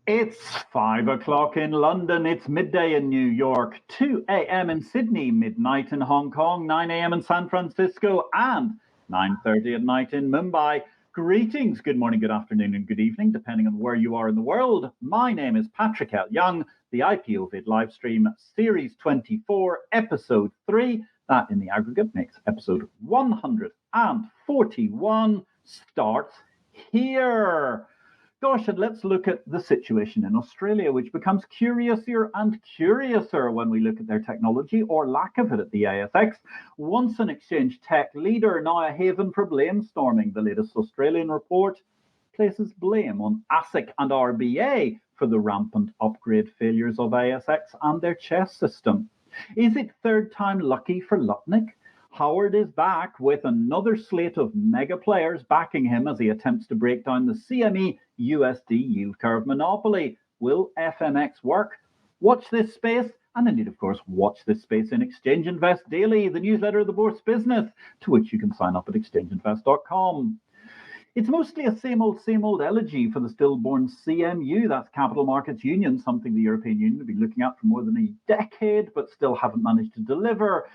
It's 5 o'clock in London, it's midday in New York, 2 a.m. in Sydney, midnight in Hong Kong, 9 a.m. in San Francisco, and 9:30 at night in Mumbai. Greetings, good morning, good afternoon, and good evening, depending on where you are in the world. My name is Patrick L. Young, the IPO-VID Livestream, Series 24, Episode 3. That, in the aggregate, makes Episode 141, starts here. Gosh, and let's look at the situation in Australia, which becomes curiouser and curiouser when we look at their technology, or lack of it, at the ASX. Once an exchange tech leader, now a haven for blame storming. The latest Australian report places blame on ASIC and RBA for the rampant upgrade failures of ASX and their chess system. Is it third time lucky for Lutnick? Howard is back with another slate of mega players backing him as he attempts to break down the CME USD yield curve monopoly. Will FMX work? Watch this space, and indeed, of course, watch this space in Exchange Invest Daily, the newsletter of the Bourse Business, to which you can sign up at exchangeinvest.com. It's mostly a same old elegy for the stillborn CMU, that's Capital Markets Union, something the European Union have been looking at for more than a decade, but still haven't managed to deliver.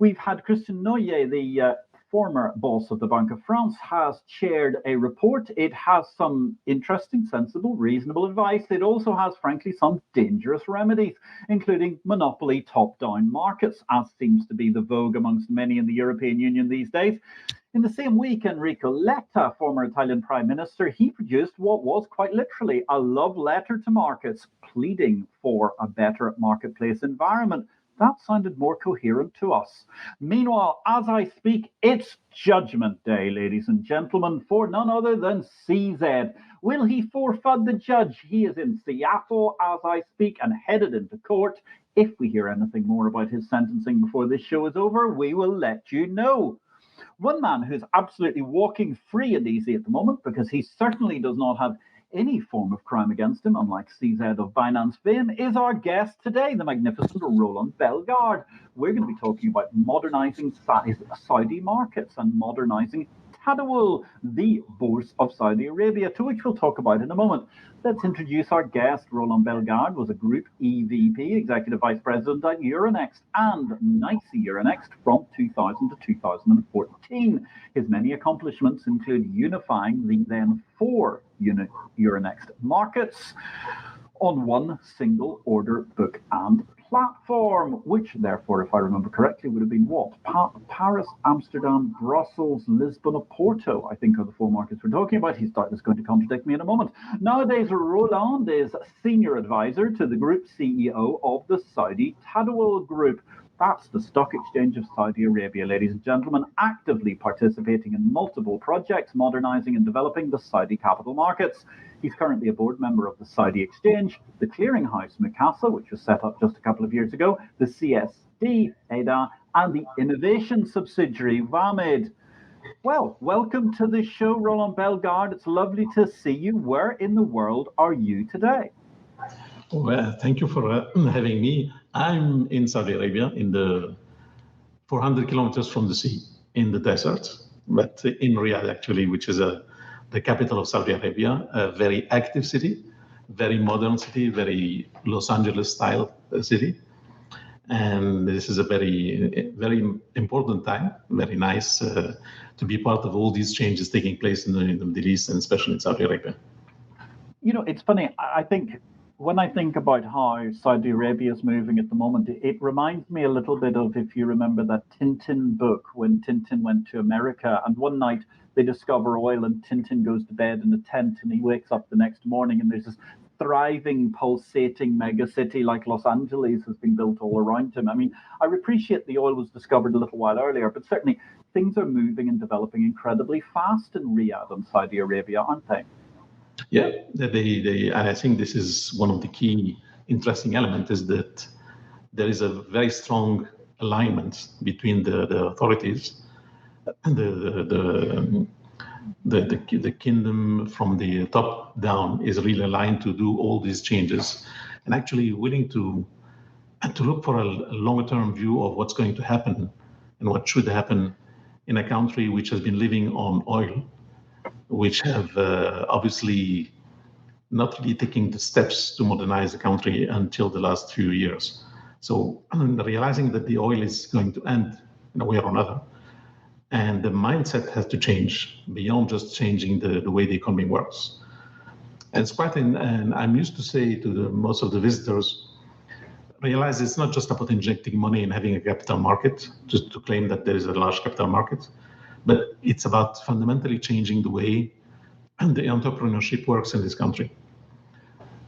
We've had Christian Noyer, the former boss of the Bank of France, has chaired a report. It has some interesting, sensible, reasonable advice. It also has, frankly, some dangerous remedies, including monopoly top-down markets, as seems to be the vogue amongst many in the European Union these days. In the same week, Enrico Letta, former Italian Prime Minister, he produced what was quite literally a love letter to markets, pleading for a better marketplace environment. That sounded more coherent to us. Meanwhile, as I speak, it's Judgment Day, ladies and gentlemen, for none other than CZ. Will he forfeit the judge? He is in Seattle as I speak and headed into court. If we hear anything more about his sentencing before this show is over, we will let you know. One man who's absolutely walking free and easy at the moment, because he certainly does not have any form of crime against him, unlike CZ of Binance fame, is our guest today, the magnificent Roland Bellegarde. We're going to be talking about modernizing Saudi markets and modernizing Tadawul, the Bourse of Saudi Arabia, to which we'll talk about in a moment. Let's introduce our guest. Roland Bellegarde was a Group EVP, Executive Vice President at Euronext and NICE Euronext from 2000 to 2014. His many accomplishments include unifying the then four Euronext markets on one single order book and platform, which therefore, if I remember correctly, would have been what? Paris, Amsterdam, Brussels, Lisbon, or Porto, I think, are the four markets we're talking about. He's going to contradict me in a moment. Nowadays, Roland is senior advisor to the group CEO of the Saudi Tadawul Group. That's the stock exchange of Saudi Arabia, ladies and gentlemen, actively participating in multiple projects, modernizing and developing the Saudi capital markets. He's currently a board member of the Saudi Exchange, the clearinghouse Muqassa, which was set up just a couple of years ago, the CSD, Edaa, and the innovation subsidiary, Wamid. Well, welcome to the show, Roland Bellegarde. It's lovely to see you. Where in the world are you today? Well, thank you for having me. I'm in Saudi Arabia, in the 400 kilometers from the sea, in the desert, but in Riyadh, actually, which is the capital of Saudi Arabia, a very active city, very modern city, very Los Angeles-style city. And this is a very, very important time, very nice to be part of all these changes taking place in the Middle East, and especially in Saudi Arabia. You know, it's funny, I think, when I think about how Saudi Arabia is moving at the moment, it reminds me a little bit of, if you remember that Tintin book, when Tintin went to America, and one night they discover oil and Tintin goes to bed in a tent and he wakes up the next morning and there's this thriving, pulsating mega city like Los Angeles has been built all around him. I mean, I appreciate the oil was discovered a little while earlier, but certainly things are moving and developing incredibly fast in Riyadh and Saudi Arabia, aren't they? Yeah, and I think this is one of the key interesting elements, is that there is a very strong alignment between the authorities, the kingdom from the top down is really aligned to do all these changes, and actually willing to look for a longer-term view of what's going to happen and what should happen in a country which has been living on oil, which have obviously not really taking the steps to modernize the country until the last few years. So realizing that the oil is going to end in a way or another, and the mindset has to change beyond just changing the way the economy works. And it's quite, and I'm used to say to most of the visitors, realize it's not just about injecting money and having a capital market, just to claim that there is a large capital market, but it's about fundamentally changing the way the entrepreneurship works in this country.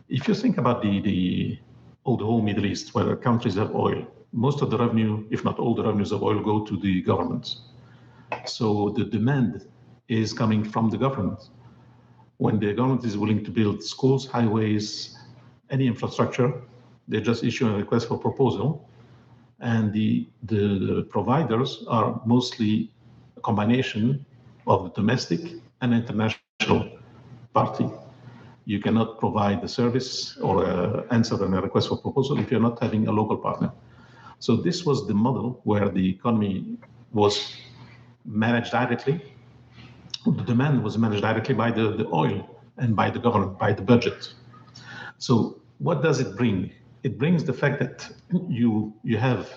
If you think about the whole Middle East, where countries have oil, most of the revenue, if not all the revenues of oil, go to the governments. So the demand is coming from the government. When the government is willing to build schools, highways, any infrastructure, they just issue a request for proposal, and the providers are mostly a combination of the domestic and international party. You cannot provide the service or answer a request for proposal if you're not having a local partner. So this was the model where the economy was managed directly. The demand was managed directly by the oil and by the government, by the budget. So what does it bring? It brings the fact that you have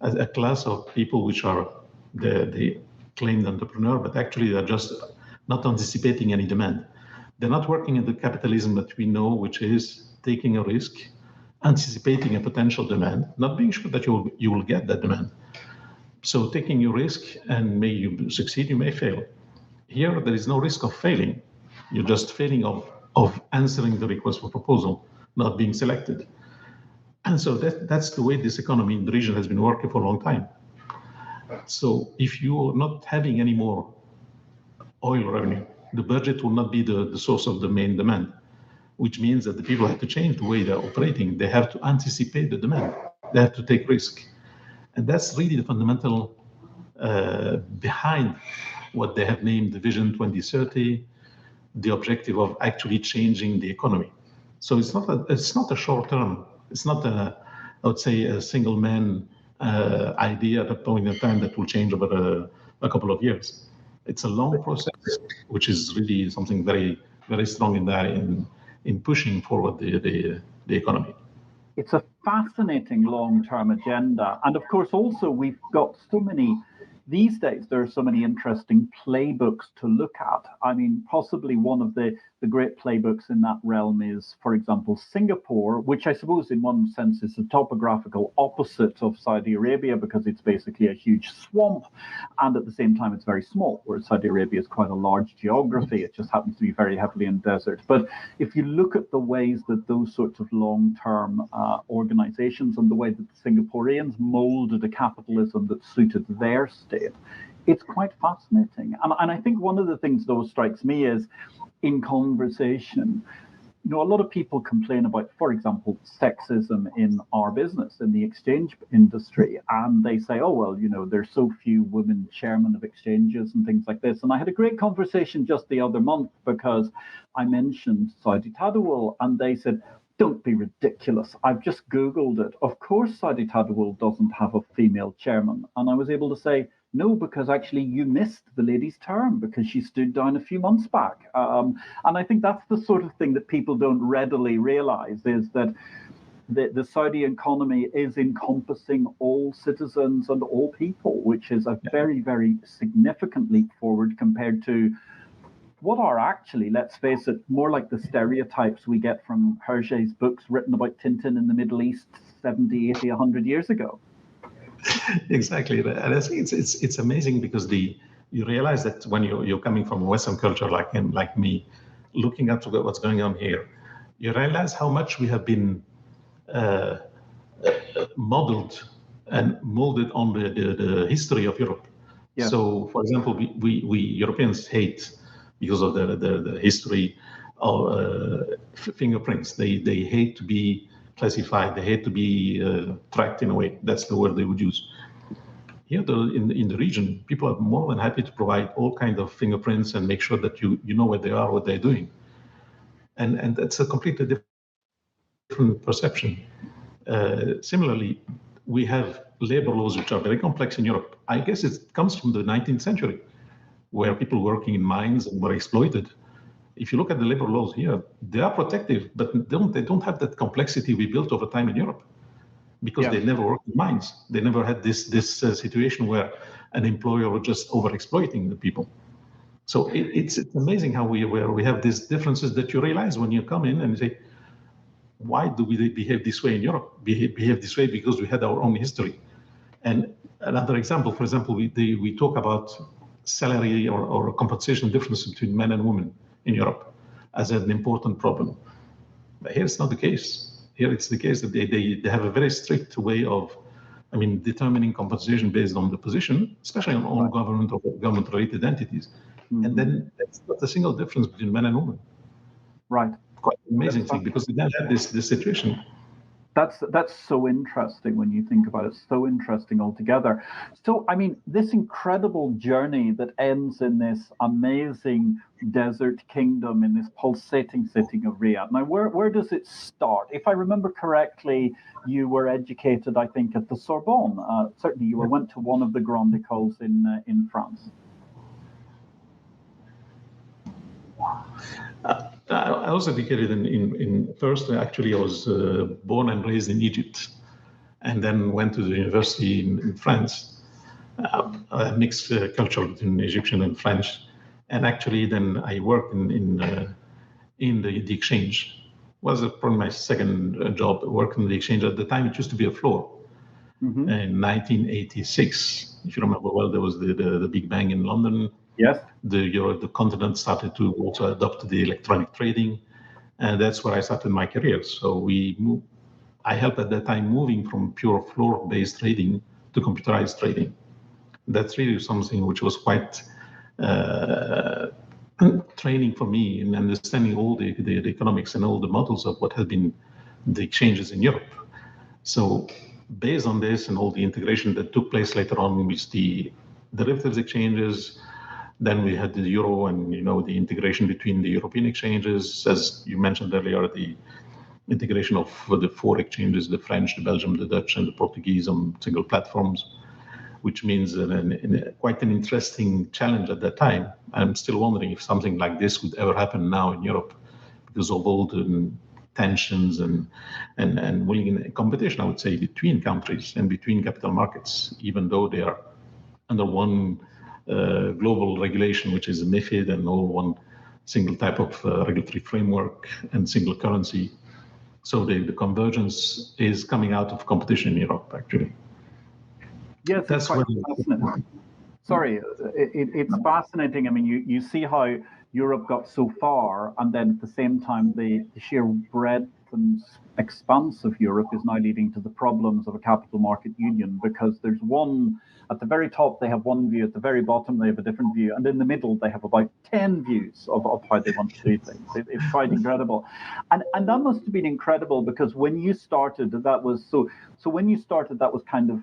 a class of people which are the claimed entrepreneur, but actually they're just not anticipating any demand. They're not working in the capitalism that we know, which is taking a risk, anticipating a potential demand, not being sure that you will get that demand. So taking a risk, and may you succeed, you may fail. Here, there is no risk of failing. You're just failing of answering the request for proposal, not being selected. And so that's the way this economy in the region has been working for a long time. So if you're not having any more oil revenue, the budget will not be the source of the main demand, which means that the people have to change the way they're operating. They have to anticipate the demand. They have to take risk. And that's really the fundamental behind what they have named the Vision 2030, the objective of actually changing the economy. So it's not a short term. It's not I would say, a single man idea at a point in time that will change over a couple of years. It's a long process, which is really something very, very strong in pushing forward the economy. It's a fascinating long-term agenda. And of course, also, we've got so many, these days, there are so many interesting playbooks to look at. I mean, possibly one of the great playbooks in that realm is, for example, Singapore, which I suppose in one sense is the topographical opposite of Saudi Arabia because it's basically a huge swamp. And at the same time, it's very small, whereas Saudi Arabia is quite a large geography. It just happens to be very heavily in desert. But if you look at the ways that those sorts of long-term organizations and the way that the Singaporeans molded a capitalism that suited their state, it's quite fascinating. And I think one of the things, though, strikes me is in conversation, you know, a lot of people complain about, for example, sexism in our business, in the exchange industry. And they say, oh, well, you know, there's so few women chairmen of exchanges and things like this. And I had a great conversation just the other month because I mentioned Saudi Tadawul and they said, don't be ridiculous. I've just Googled it. Of course, Saudi Tadawul doesn't have a female chairman. And I was able to say, no, because actually you missed the lady's term because she stood down a few months back. And I think that's the sort of thing that people don't readily realize is that the Saudi economy is encompassing all citizens and all people, which is a very, very significant leap forward compared to what are actually, let's face it, more like the stereotypes we get from Hergé's books written about Tintin in the Middle East 70, 80, 100 years ago. Exactly, and I think it's amazing because you realize that when you're coming from a Western culture like me, looking at what's going on here, you realize how much we have been modeled and molded on the history of Europe. Yeah. So, for example, we Europeans hate because of the history of fingerprints. They hate to be classified. They hate to be tracked in a way. That's the word they would use. Here, in the region, people are more than happy to provide all kinds of fingerprints and make sure that you know where they are, what they're doing. And that's a completely different perception. Similarly, we have labor laws which are very complex in Europe. I guess it comes from the 19th century, where people working in mines were exploited. if you look at the labor laws here, they are protective, but they don't have that complexity we built over time in Europe, because they never worked in mines. They never had this situation where an employer was just over-exploiting the people. So it's amazing how we have these differences that you realize when you come in and you say, why do we behave this way in Europe? Behave this way because we had our own history. And another example, for example, we talk about salary or compensation difference between men and women in Europe as an important problem. But here it's not the case. Here it's the case that they have a very strict way of, determining compensation based on the position, especially on all government or government-related entities. Mm-hmm. And then that's not a single difference between men and women. Right. Quite an amazing thing, because they never had this situation. That's so interesting when you think about it. So interesting altogether. So, this incredible journey that ends in this amazing desert kingdom, in this pulsating city of Riyadh. Now, where does it start? If I remember correctly, you were educated, I think, at the Sorbonne. Certainly, you went to one of the Grandes Écoles in France. I was educated in first, actually, I was born and raised in Egypt, and then went to the university in France, a mixed culture between Egyptian and French. And actually, then I worked in the exchange. Was probably my second job, working in the exchange. At the time, it used to be a floor. Mm-hmm. In 1986, if you remember well, there was the Big Bang in London. Yes. The continent started to also adopt the electronic trading, and that's where I started my career. So I helped at that time moving from pure floor-based trading to computerized trading. That's really something which was quite training for me in understanding all the economics and all the models of what has been the exchanges in Europe. So based on this and all the integration that took place later on with the derivatives exchanges, then we had the euro and the integration between the European exchanges, as you mentioned earlier, the integration of the four exchanges, the French, the Belgium, the Dutch, and the Portuguese on single platforms, which means quite an interesting challenge at that time. I'm still wondering if something like this would ever happen now in Europe, because of all the tensions and willing competition, I would say, between countries and between capital markets, even though they are under one global regulation, which is MiFID, and all one single type of regulatory framework and single currency. So the convergence is coming out of competition in Europe, actually. Yes, that's quite fascinating. Sorry, it's fascinating. You see how Europe got so far, and then at the same time, the sheer breadth and expanse of Europe is now leading to the problems of a capital market union, because there's one at the very top, they have one view, at the very bottom, they have a different view, and in the middle, they have about 10 views of how they want to do things. It's quite incredible. And that must have been incredible, because when you started, that was when you started, that was kind of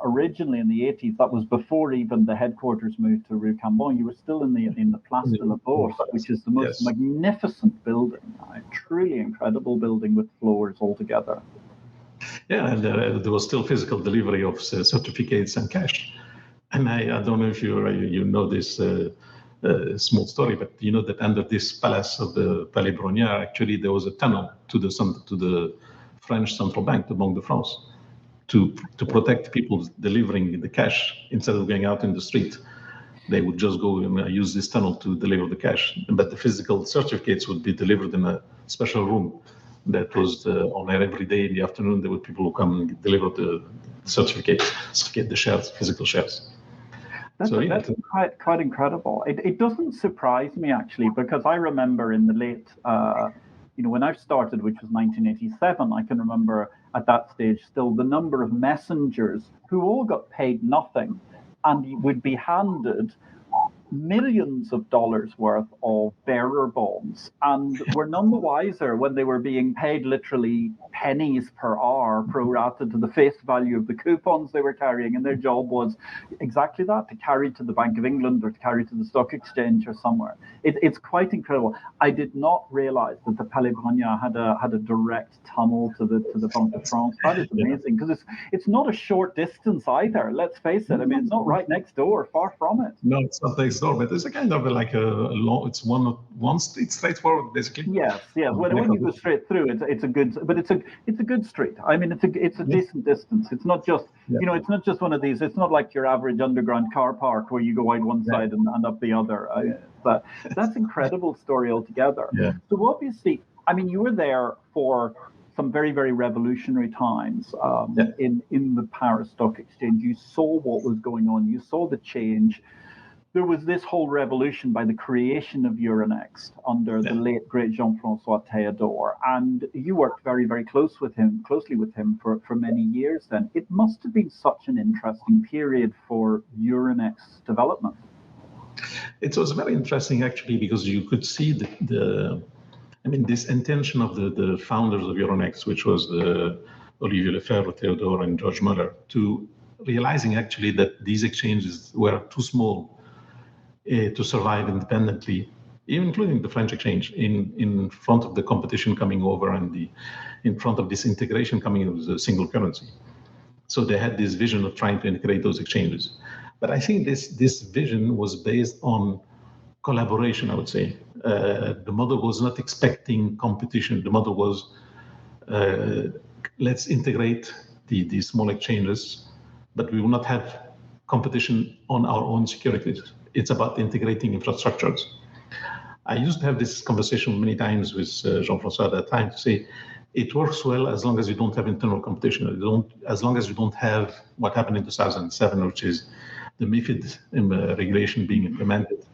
originally in the 80s, that was before even the headquarters moved to Rue Cambon. You were still in the Place de la Bourse, which is the most magnificent building, a truly incredible building with floors altogether. Yeah, and there was still physical delivery of certificates and cash. And I don't know if you know this small story, but you know that under this palace of the Palais Brongniart, actually there was a tunnel to the French central bank, the Banque de France, to protect people delivering the cash. Instead of going out in the street, they would just go and use this tunnel to deliver the cash. But the physical certificates would be delivered in a special room that was on air every day in the afternoon. There were people who come and deliver the certificate, the shares, physical shares. That's quite incredible. It doesn't surprise me, actually, because I remember in the late, when I started, which was 1987, I can remember at that stage still the number of messengers who all got paid nothing and would be handed millions of dollars worth of bearer bonds, and were none the wiser when they were being paid literally pennies per hour pro-rata to the face value of the coupons they were carrying, and their job was exactly that, to carry to the Bank of England or to carry to the stock exchange or somewhere. It's quite incredible. I did not realize that the Palais Brongniart had a direct tunnel to the Banque de France. That is amazing, because it's not a short distance either. Let's face it. I mean, it's not right next door, far from it. No, it's not next door, but it's a kind of like a long. It's one street straightforward, basically. Yes. When you go straight through, it's a good street. I mean, it's a decent distance. It's not just it's not just one of these. It's not like your average underground car park where you go out one side and up the other. But that's incredible story altogether. Yeah. So obviously, I mean, you were there for some very, very revolutionary times in the Paris Stock Exchange. You saw what was going on. You saw the change. There was this whole revolution by the creation of Euronext under the late great Jean-François Théodore, and you worked very, very closely with him for many years. Then it must have been such an interesting period for Euronext's development. It was very interesting, actually, because you could see this intention of the founders of Euronext, which was Olivier Lefebvre, Théodore, and George Muller, to realizing actually that these exchanges were too small to survive independently, even including the French exchange, in front of the competition coming over and in front of this integration coming with a single currency. So they had this vision of trying to integrate those exchanges. But I think this vision was based on collaboration, I would say. The model was not expecting competition. The model was, let's integrate the small exchanges, but we will not have competition on our own securities. It's about integrating infrastructures. I used to have this conversation many times with Jean-François at that time to say, it works well as long as you don't have internal competition. As long as you don't have what happened in 2007, which is the MiFID regulation being implemented.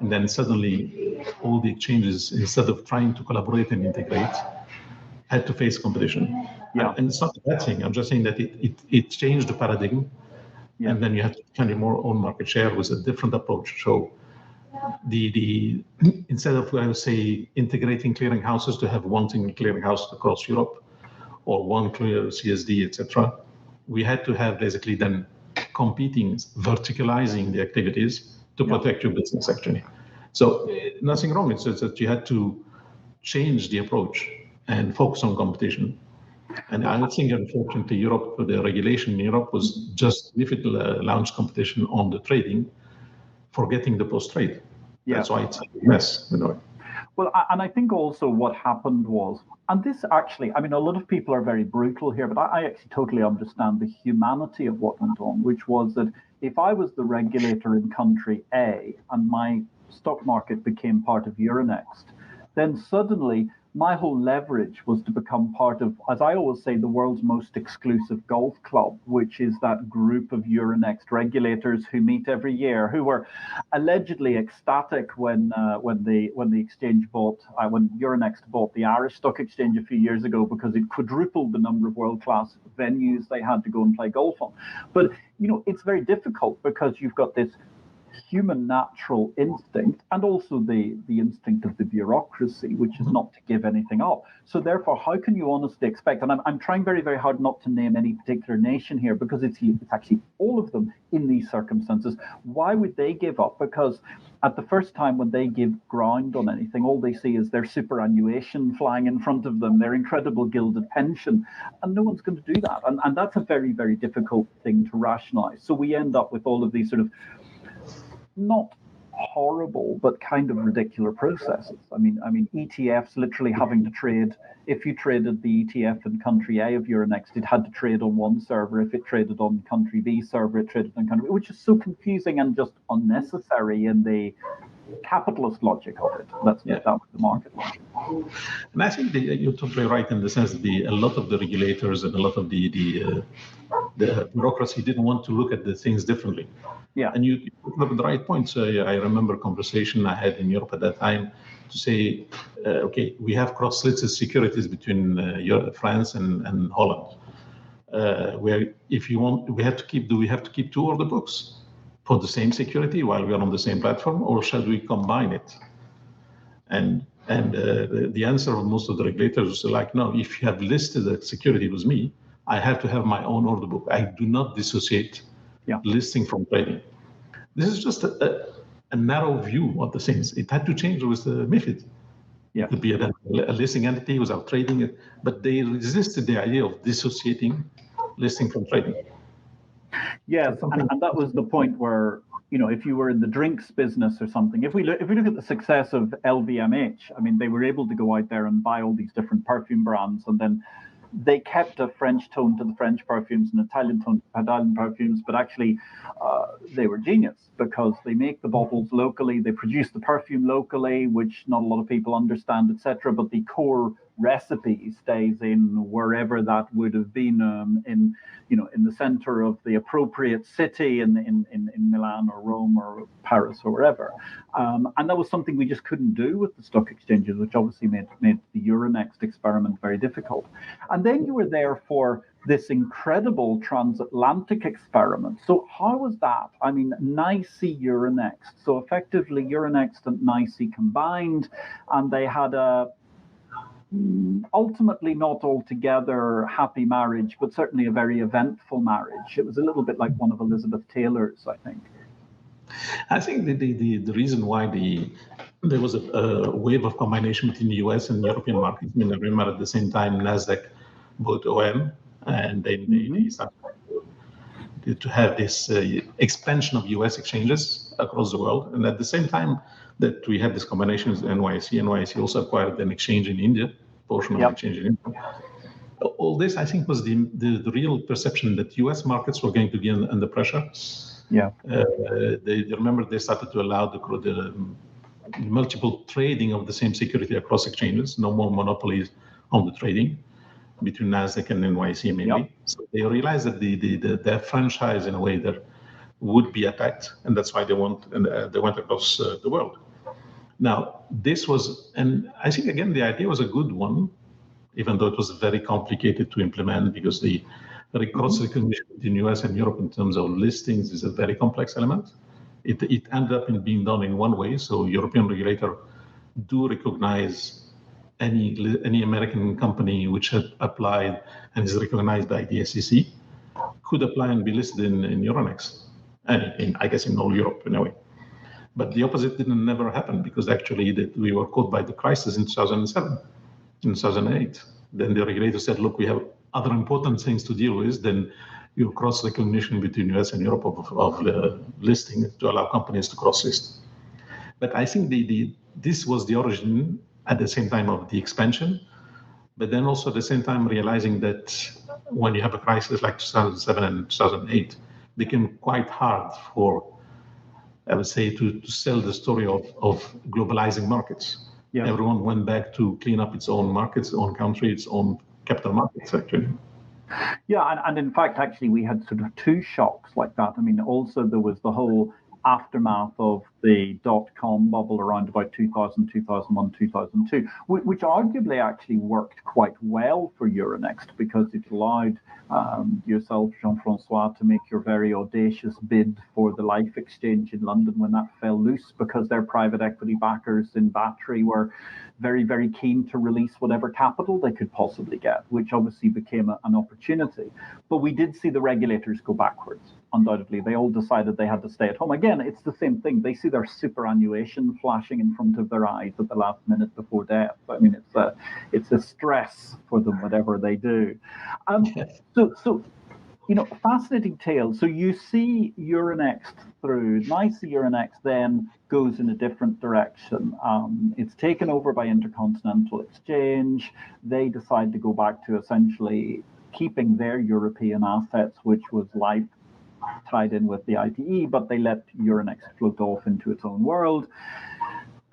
And then suddenly all the exchanges, instead of trying to collaborate and integrate, had to face competition. Yeah. And it's not a bad thing. I'm just saying that it changed the paradigm. Yeah. And then you have to defend your more own market share with a different approach. So instead of, I would say, integrating clearing houses to have one single clearing house across Europe or one clear CSD, etc., we had to have basically then competing, verticalizing the activities to protect your business, actually. So nothing wrong. It's just that you had to change the approach and focus on competition. And I would think, unfortunately, Europe, the regulation in Europe was just MiFID launch competition on the trading, forgetting the post-trade. Yeah. That's why it's a mess. Well, and I think also what happened was, and this actually, I mean, a lot of people are very brutal here, but I actually totally understand the humanity of what went on, which was that if I was the regulator in country A and my stock market became part of Euronext, then suddenly my whole leverage was to become part of, as I always say, the world's most exclusive golf club, which is that group of Euronext regulators who meet every year, who were allegedly ecstatic when the exchange when Euronext bought the Irish Stock Exchange a few years ago, because it quadrupled the number of world-class venues they had to go and play golf on. But it's very difficult because you've got this human natural instinct and also the instinct of the bureaucracy, which is not to give anything up. So therefore, how can you honestly expect, and I'm trying very, very hard not to name any particular nation here, because it's actually all of them in these circumstances. Why would they give up? Because at the first time when they give ground on anything, all they see is their superannuation flying in front of them, their incredible gilded pension, and no one's going to do that. And that's a very, very difficult thing to rationalize. So we end up with all of these sort of not horrible, but kind of ridiculous processes. I mean, ETFs literally having to trade. If you traded the ETF in country A of Euronext, it had to trade on one server. If it traded on country B server, it traded on country B, which is so confusing and just unnecessary in the capitalist logic of it. Let's get that with the market logic. And I think you're totally right in the sense that a lot of the regulators and a lot of the bureaucracy didn't want to look at the things differently. Yeah. And you look at the right points. I remember a conversation I had in Europe at that time to say, okay, we have cross-listed securities between France and Holland. Where if you want, do we have to keep two order books for the same security while we are on the same platform, or shall we combine it? And And the answer of most of the regulators was like, no, if you have listed a security with me, I have to have my own order book. I do not dissociate listing from trading. This is just a narrow view of the things. It had to change with the MiFID. Yeah. It could be a listing entity without trading it, but they resisted the idea of dissociating listing from trading. Yes, and that was the point where, you know, if you were in the drinks business or something, if we look at the success of LVMH, I mean, they were able to go out there and buy all these different perfume brands, and then they kept a French tone to the French perfumes and Italian tone to Italian perfumes, but actually they were genius because they make the bottles locally, they produce the perfume locally, which not a lot of people understand, etc. But the core recipe stays in wherever that would have been in the center of the appropriate city in Milan or Rome or Paris or wherever. And that was something we just couldn't do with the stock exchanges, which obviously made the Euronext experiment very difficult. And then you were there for this incredible transatlantic experiment. So how was that? I mean, NYSE Euronext. So effectively Euronext and NYSE combined, and they had a ultimately not altogether happy marriage, but certainly a very eventful marriage. It was a little bit like one of Elizabeth Taylor's, I think. I think the reason why there was a wave of combination between the US and European markets. I mean, I remember at the same time NASDAQ bought OM, and then they started to have this expansion of US exchanges across the world. And at the same time that we had this combination with NYSE also acquired an exchange in India, portion of the exchange in India. All this, I think, was the real perception that US markets were going to be under pressure. Yeah. They remember they started to allow the multiple trading of the same security across exchanges, no more monopolies on the trading between NASDAQ and NYSE mainly. Yep. So they realized that their franchise in a way that would be attacked, and that's why they went across the world. Now, this was, and I think again the idea was a good one, even though it was very complicated to implement because the cross recognition between US and Europe in terms of listings is a very complex element. It ended up being done in one way, so European regulator do recognize any American company which had applied and is recognized by the SEC could apply and be listed in Euronext, and I guess in all Europe in a way. But the opposite didn't never happen because actually we were caught by the crisis in 2007, in 2008. Then the regulator said, look, we have other important things to deal with than your cross recognition between US and Europe of the listing to allow companies to cross list. But I think this was the origin at the same time of the expansion, but then also at the same time realizing that when you have a crisis like 2007 and 2008, it became quite hard for, I would say, to sell the story of globalizing markets. Yeah. Everyone went back to clean up its own markets, its own country, its own capital markets, actually. Yeah, and in fact, actually, we had sort of two shocks like that. I mean, also there was the whole aftermath of the dot-com bubble around about 2000, 2001, 2002, which arguably actually worked quite well for Euronext because it allowed yourself, Jean-Francois, to make your very audacious bid for the Life Exchange in London when that fell loose because their private equity backers in Battery were very, very keen to release whatever capital they could possibly get, which obviously became an opportunity. But we did see the regulators go backwards. Undoubtedly, they all decided they had to stay at home. Again, it's the same thing. They see their superannuation flashing in front of their eyes at the last minute before death. I mean, it's a stress for them, whatever they do. So you know, fascinating tale. So you see Euronext through. NYSE Euronext then goes in a different direction. It's taken over by Intercontinental Exchange. They decide to go back to essentially keeping their European assets, which was Life, tied in with the IPE, but they let Euronext float off into its own world.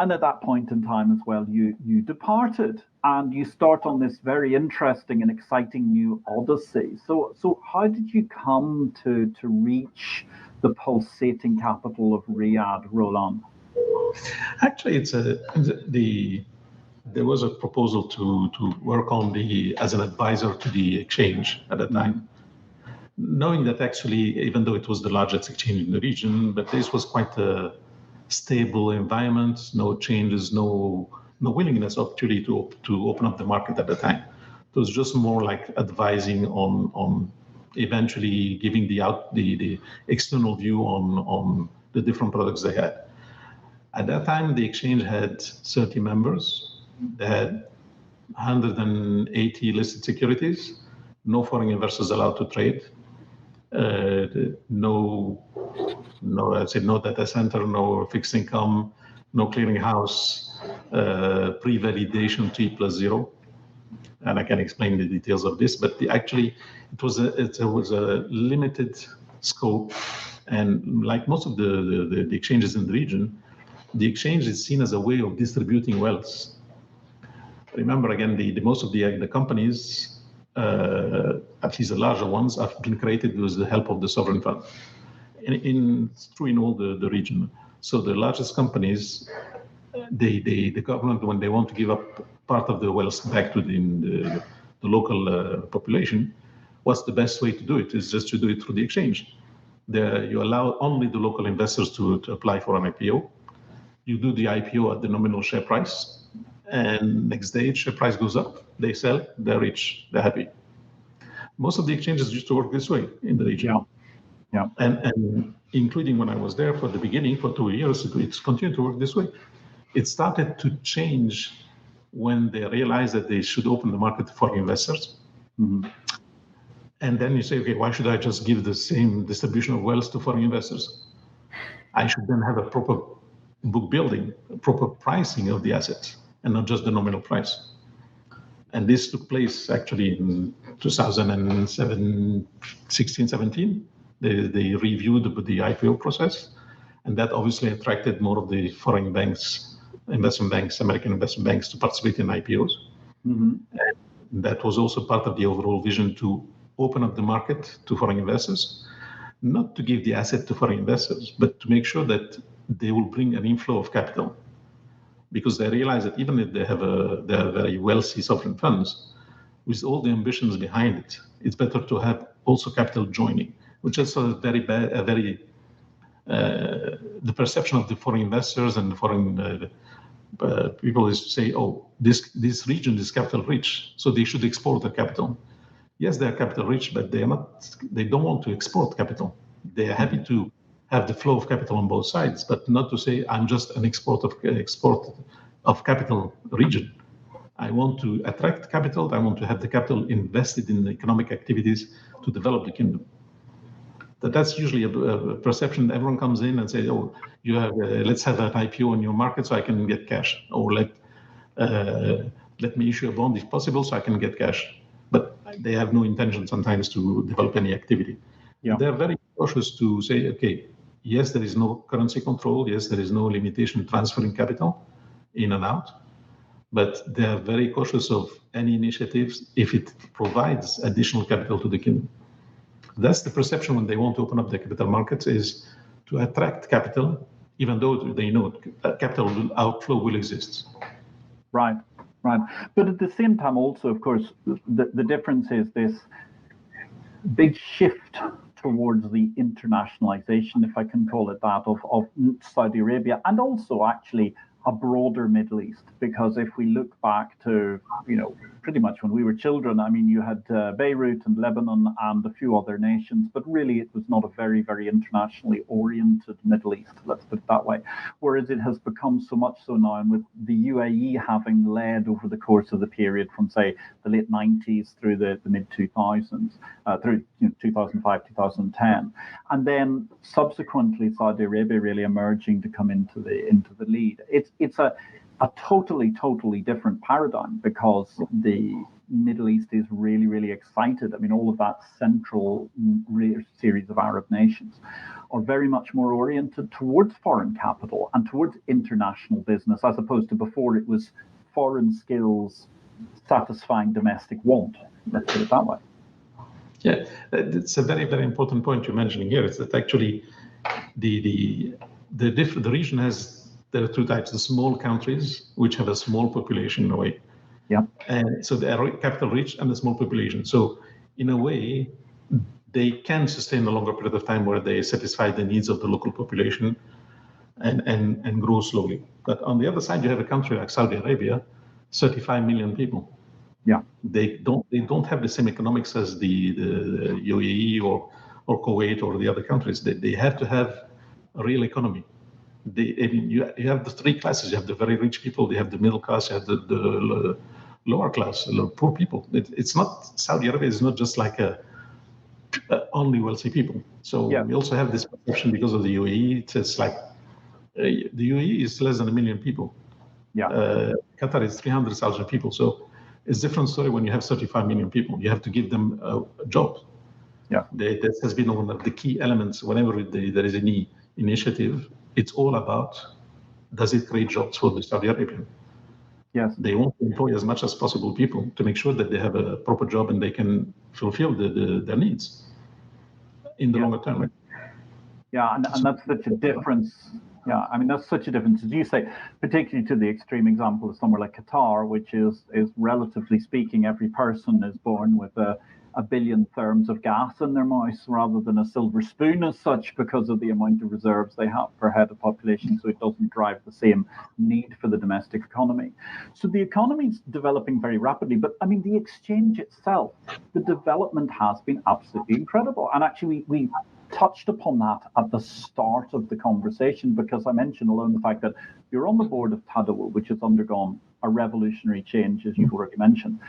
And at that point in time as well, you departed and you start on this very interesting and exciting new odyssey. So how did you come to reach the pulsating capital of Riyadh, Roland? Actually, there was a proposal to work on as an advisor to the exchange at the time. Knowing that actually, even though it was the largest exchange in the region, but this was quite a stable environment, no changes, no no willingness actually to open up the market at the time. It was just more like advising on eventually giving the external view on the different products they had. At that time, the exchange had 30 members. They had 180 listed securities, no foreign investors allowed to trade, no data center, no fixed income, no clearinghouse, pre-validation T+0. And I can explain the details of this, but it was a limited scope. And like most of the exchanges in the region, the exchange is seen as a way of distributing wealth. Remember, again, most of the companies, at least the larger ones, have been created with the help of the sovereign fund. It's true in all the region. So the largest companies, the government, when they want to give up part of the wealth back to the local population, what's the best way to do it? Is just to do it through the exchange. You allow only the local investors to apply for an IPO. You do the IPO at the nominal share price, and next day share price goes up, they sell, they're rich, they're happy. Most of the exchanges used to work this way in the region. Yeah. And including when I was there for the beginning, for 2 years, it's continued to work this way. It started to change when they realized that they should open the market for investors. Mm-hmm. And then you say, okay, why should I just give the same distribution of wealth to foreign investors? I should then have a proper book building, a proper pricing of the assets, and not just the nominal price. And this took place actually in 2016, 17. They reviewed the IPO process, and that obviously attracted more of the foreign banks, investment banks, American investment banks to participate in IPOs. Mm-hmm. And that was also part of the overall vision to open up the market to foreign investors, not to give the asset to foreign investors, but to make sure that they will bring an inflow of capital. Because they realize that even if they have very wealthy sovereign funds, with all the ambitions behind it, it's better to have also capital joining, which is the perception of the foreign investors and the foreign people is to say, oh, this region is capital rich, so they should export their capital. Yes, they are capital rich, but they don't want to export capital. They are happy to have the flow of capital on both sides, but not to say I'm just an export of capital region. I want to attract capital. I want to have the capital invested in economic activities to develop the kingdom. That's usually a perception. Everyone comes in and says, "Oh, you have let's have an IPO in your market so I can get cash, or let me issue a bond if possible so I can get cash." But they have no intention sometimes to develop any activity. Yeah. They're very cautious to say, "Okay, yes, there is no currency control. Yes, there is no limitation transferring capital in and out." But they are very cautious of any initiatives if it provides additional capital to the kingdom. That's the perception when they want to open up the capital markets, is to attract capital, even though they know capital outflow will exist. Right. But at the same time, also, of course, the difference is this big shift towards the internationalization, if I can call it that, of Saudi Arabia, and also actually a broader Middle East. Because if we look back to, pretty much when we were children, I mean, you had Beirut and Lebanon and a few other nations, but really it was not a very, very internationally oriented Middle East, let's put it that way. Whereas it has become so much so now, and with the UAE having led over the course of the period from, say, the late 90s through the mid 2000s, through 2005, 2010, and then subsequently Saudi Arabia really emerging to come into the lead. It's a totally different paradigm, because the Middle East is really, really excited. I mean, all of that central series of Arab nations are very much more oriented towards foreign capital and towards international business, as opposed to before it was foreign skills satisfying domestic want. Let's put it that way. Yeah, it's a very, very important point you're mentioning here. Is that actually the region has. There are two types: the small countries, which have a small population in a way. Yeah. And so they are capital rich and a small population. So in a way, they can sustain a longer period of time where they satisfy the needs of the local population. and grow slowly. But on the other side, you have a country like Saudi Arabia, 35 million people. Yeah. They don't have the same economics as the UAE or Kuwait or the other countries. They have to have a real economy. You have the three classes. You have the very rich people, you have the middle class, you have the lower class, poor people. It's not, Saudi Arabia is not just like only wealthy people. So Yeah. we also have this perception because of the UAE. It's like the UAE is less than 1 million people. Yeah. Qatar is 300,000 people. So it's a different story when you have 35 million people. You have to give them a job. Yeah. This has been one of the key elements whenever there is any initiative. It's all about, does it create jobs for the Saudi Arabian? Yes. They want to employ as much as possible people to make sure that they have a proper job and they can fulfill their needs in the longer term. Right? Yeah, and that's such a difference. Yeah, I mean, that's such a difference, as you say, particularly to the extreme example of somewhere like Qatar, which is relatively speaking, every person is born with a billion therms of gas in their mouth rather than a silver spoon as such, because of the amount of reserves they have per head of population. So it doesn't drive the same need for the domestic economy. So the economy is developing very rapidly. But I mean, the exchange itself, the development has been absolutely incredible. And actually, we touched upon that at the start of the conversation, because I mentioned alone the fact that you're on the board of Tadawul, which has undergone a revolutionary change, as you've already mentioned.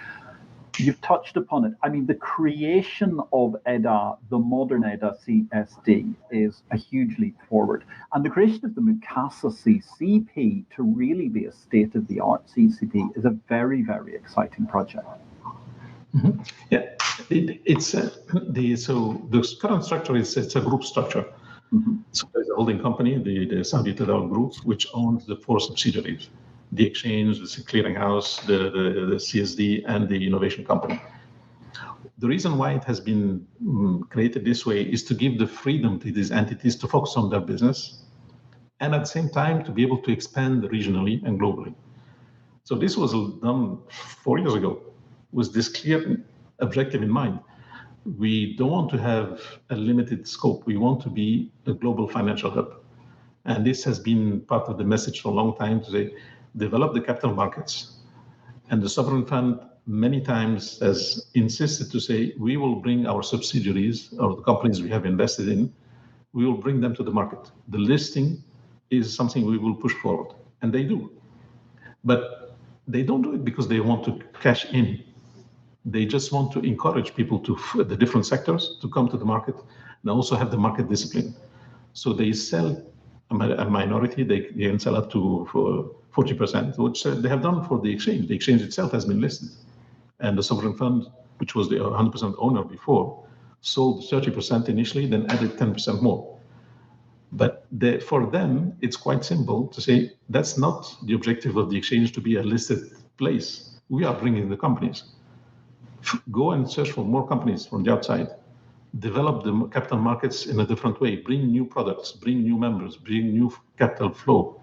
You've touched upon it. I mean, the creation of Edaa, the modern Edaa CSD, is a huge leap forward. And the creation of the Muqassa CCP to really be a state-of-the-art CCP is a very, very exciting project. Mm-hmm. Yeah, so the current structure it's a group structure. Mm-hmm. So there's a holding company, the Saudi Tadawul Group, which owns the 4 subsidiaries: the exchange, the clearinghouse, the CSD, and the innovation company. The reason why it has been created this way is to give the freedom to these entities to focus on their business, and at the same time to be able to expand regionally and globally. So this was done 4 years ago with this clear objective in mind. We don't want to have a limited scope. We want to be a global financial hub. And this has been part of the message for a long time, to say, develop the capital markets. And the sovereign fund many times has insisted to say, we will bring our subsidiaries or the companies we have invested in, we will bring them to the market. The listing is something we will push forward. And they do. But they don't do it because they want to cash in. They just want to encourage people the different sectors to come to the market and also have the market discipline. So they sell a minority, they can sell up to 40%, which they have done for the exchange. The exchange itself has been listed. And the sovereign fund, which was the 100% owner before, sold 30% initially, then added 10% more. But for them, it's quite simple to say, that's not the objective of the exchange to be a listed place. We are bringing the companies. Go and search for more companies from the outside. Develop the capital markets in a different way. Bring new products, bring new members, bring new capital flow.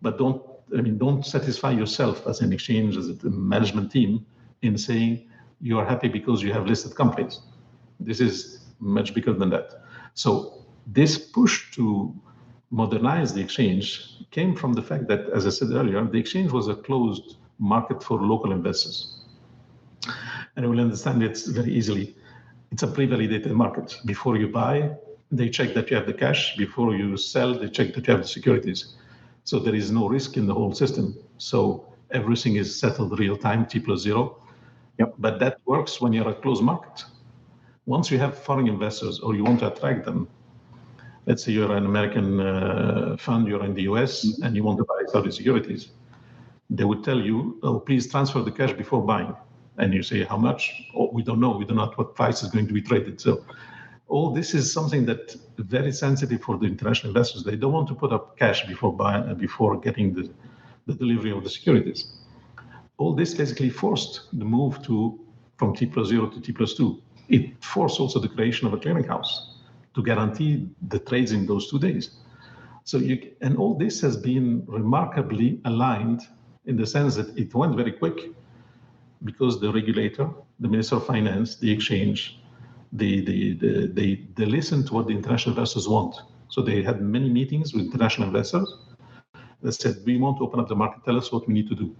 But don't satisfy yourself as an exchange, as a management team, in saying you are happy because you have listed companies. This is much bigger than that. So this push to modernize the exchange came from the fact that, as I said earlier, the exchange was a closed market for local investors. And you will understand it very easily. It's a pre-validated market. Before you buy, they check that you have the cash. Before you sell, they check that you have the securities. So there is no risk in the whole system. So everything is settled real time, T+0. Yep. But that works when you're a closed market. Once you have foreign investors or you want to attract them, let's say you're an American fund, you're in the US, and you want to buy Saudi securities, they would tell you, oh, please transfer the cash before buying. And you say, how much? Oh, we don't know. We don't know at what price is going to be traded. So all this is something that is very sensitive for the international investors. They don't want to put up cash before getting the delivery of the securities. All this basically forced the move from T+0 to T+2. It forced also the creation of a clearinghouse to guarantee the trades in those 2 days. And all this has been remarkably aligned in the sense that it went very quick, because the regulator, the Minister of Finance, the exchange, they listen to what the international investors want. So they had many meetings with international investors. They said, we want to open up the market, tell us what we need to do.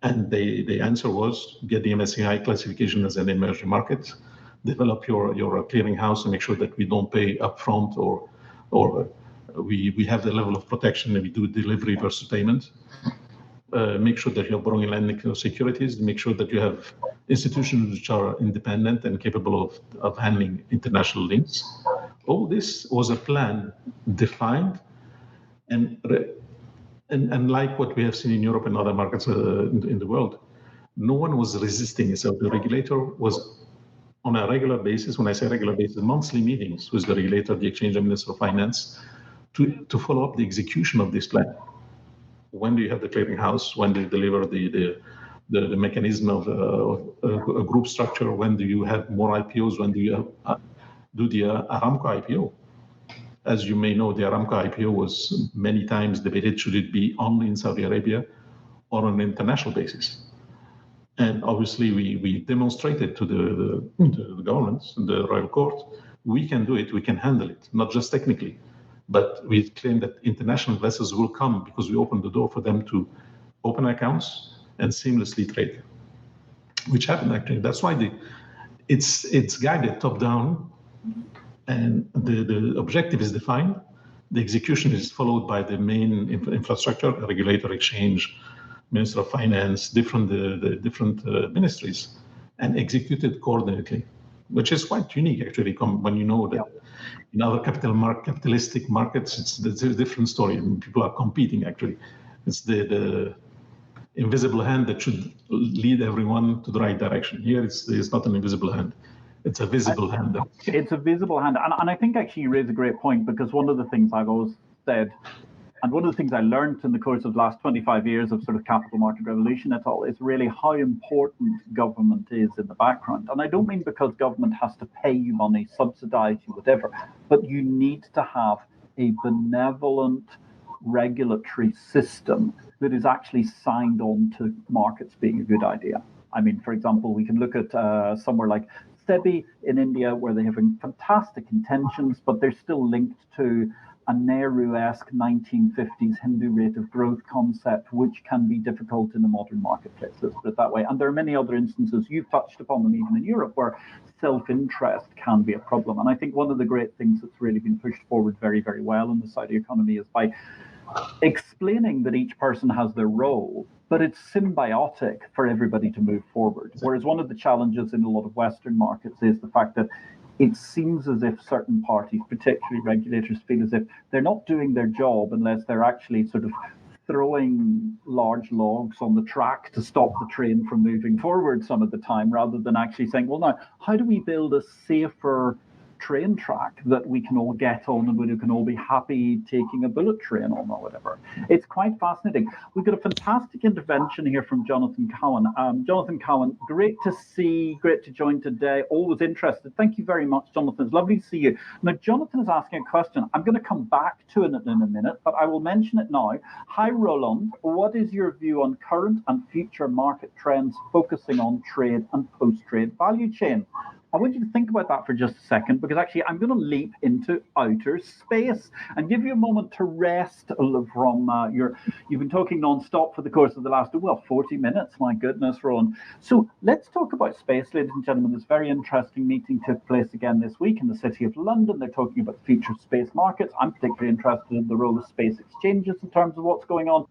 And the answer was, get the MSCI classification as an emerging market, develop your clearinghouse and make sure that we don't pay upfront or we have the level of protection and we do delivery versus payment. Make sure that you have borrowing and lending securities, make sure that you have institutions which are independent and capable of handling international links. All this was a plan defined, and like what we have seen in Europe and other markets in the world, no one was resisting it. So the regulator was on a regular basis, when I say regular basis, monthly meetings with the regulator, the exchange and Minister of Finance, to follow up the execution of this plan. When do you have the clearinghouse? When do you deliver the mechanism of a group structure? When do you have more IPOs? When do you do the Aramco IPO? As you may know, the Aramco IPO was many times debated, should it be only in Saudi Arabia or on an international basis? And obviously we demonstrated to the governments, the royal court, we can do it, we can handle it, not just technically, but we claim that international investors will come because we opened the door for them to open accounts and seamlessly trade, which happened actually. That's why it's guided top down, and the objective is defined. The execution is followed by the main infrastructure, regulator, exchange, Minister of Finance, the different ministries, and executed coordinately, which is quite unique actually. When you know that in other capitalistic markets, it's a different story. I mean, people are competing actually. It's the invisible hand that should lead everyone to the right direction. Here, it's not an invisible hand. It's a visible hand. It's a visible hand. And I think actually you raise a great point, because one of the things I've always said, and one of the things I learned in the course of the last 25 years of sort of capital market revolution at all, is really how important government is in the background. And I don't mean because government has to pay you money, subsidize you, whatever, but you need to have a benevolent regulatory system that is actually signed on to markets being a good idea. I mean, for example, we can look at somewhere like SEBI in India, where they have fantastic intentions, but they're still linked to a Nehru-esque 1950s Hindu rate of growth concept, which can be difficult in a modern marketplace, let's put it that way. And there are many other instances, you've touched upon them even in Europe, where self-interest can be a problem. And I think one of the great things that's really been pushed forward very, very well in the Saudi economy is by explaining that each person has their role, but it's symbiotic for everybody to move forward. Whereas one of the challenges in a lot of Western markets is the fact that it seems as if certain parties, particularly regulators, feel as if they're not doing their job unless they're actually sort of throwing large logs on the track to stop the train from moving forward some of the time, rather than actually saying, well, now, how do we build a safer train track that we can all get on and we can all be happy taking a bullet train on or whatever? It's quite fascinating. We've got a fantastic intervention here from Jonathan Cowan. Jonathan Cowan, great to see, great to join today. Always interested. Thank you very much, Jonathan. It's lovely to see you. Now, Jonathan is asking a question. I'm going to come back to it in a minute, but I will mention it now. Hi, Roland. What is your view on current and future market trends focusing on trade and post-trade value chain? I want you to think about that for just a second, because actually I'm going to leap into outer space and give you a moment to rest from you've been talking non-stop for the course of the last, 40 minutes. My goodness, Roland. So let's talk about space, ladies and gentlemen. This very interesting meeting took place again this week in the City of London. They're talking about the future of space markets. I'm particularly interested in the role of space exchanges in terms of what's going on.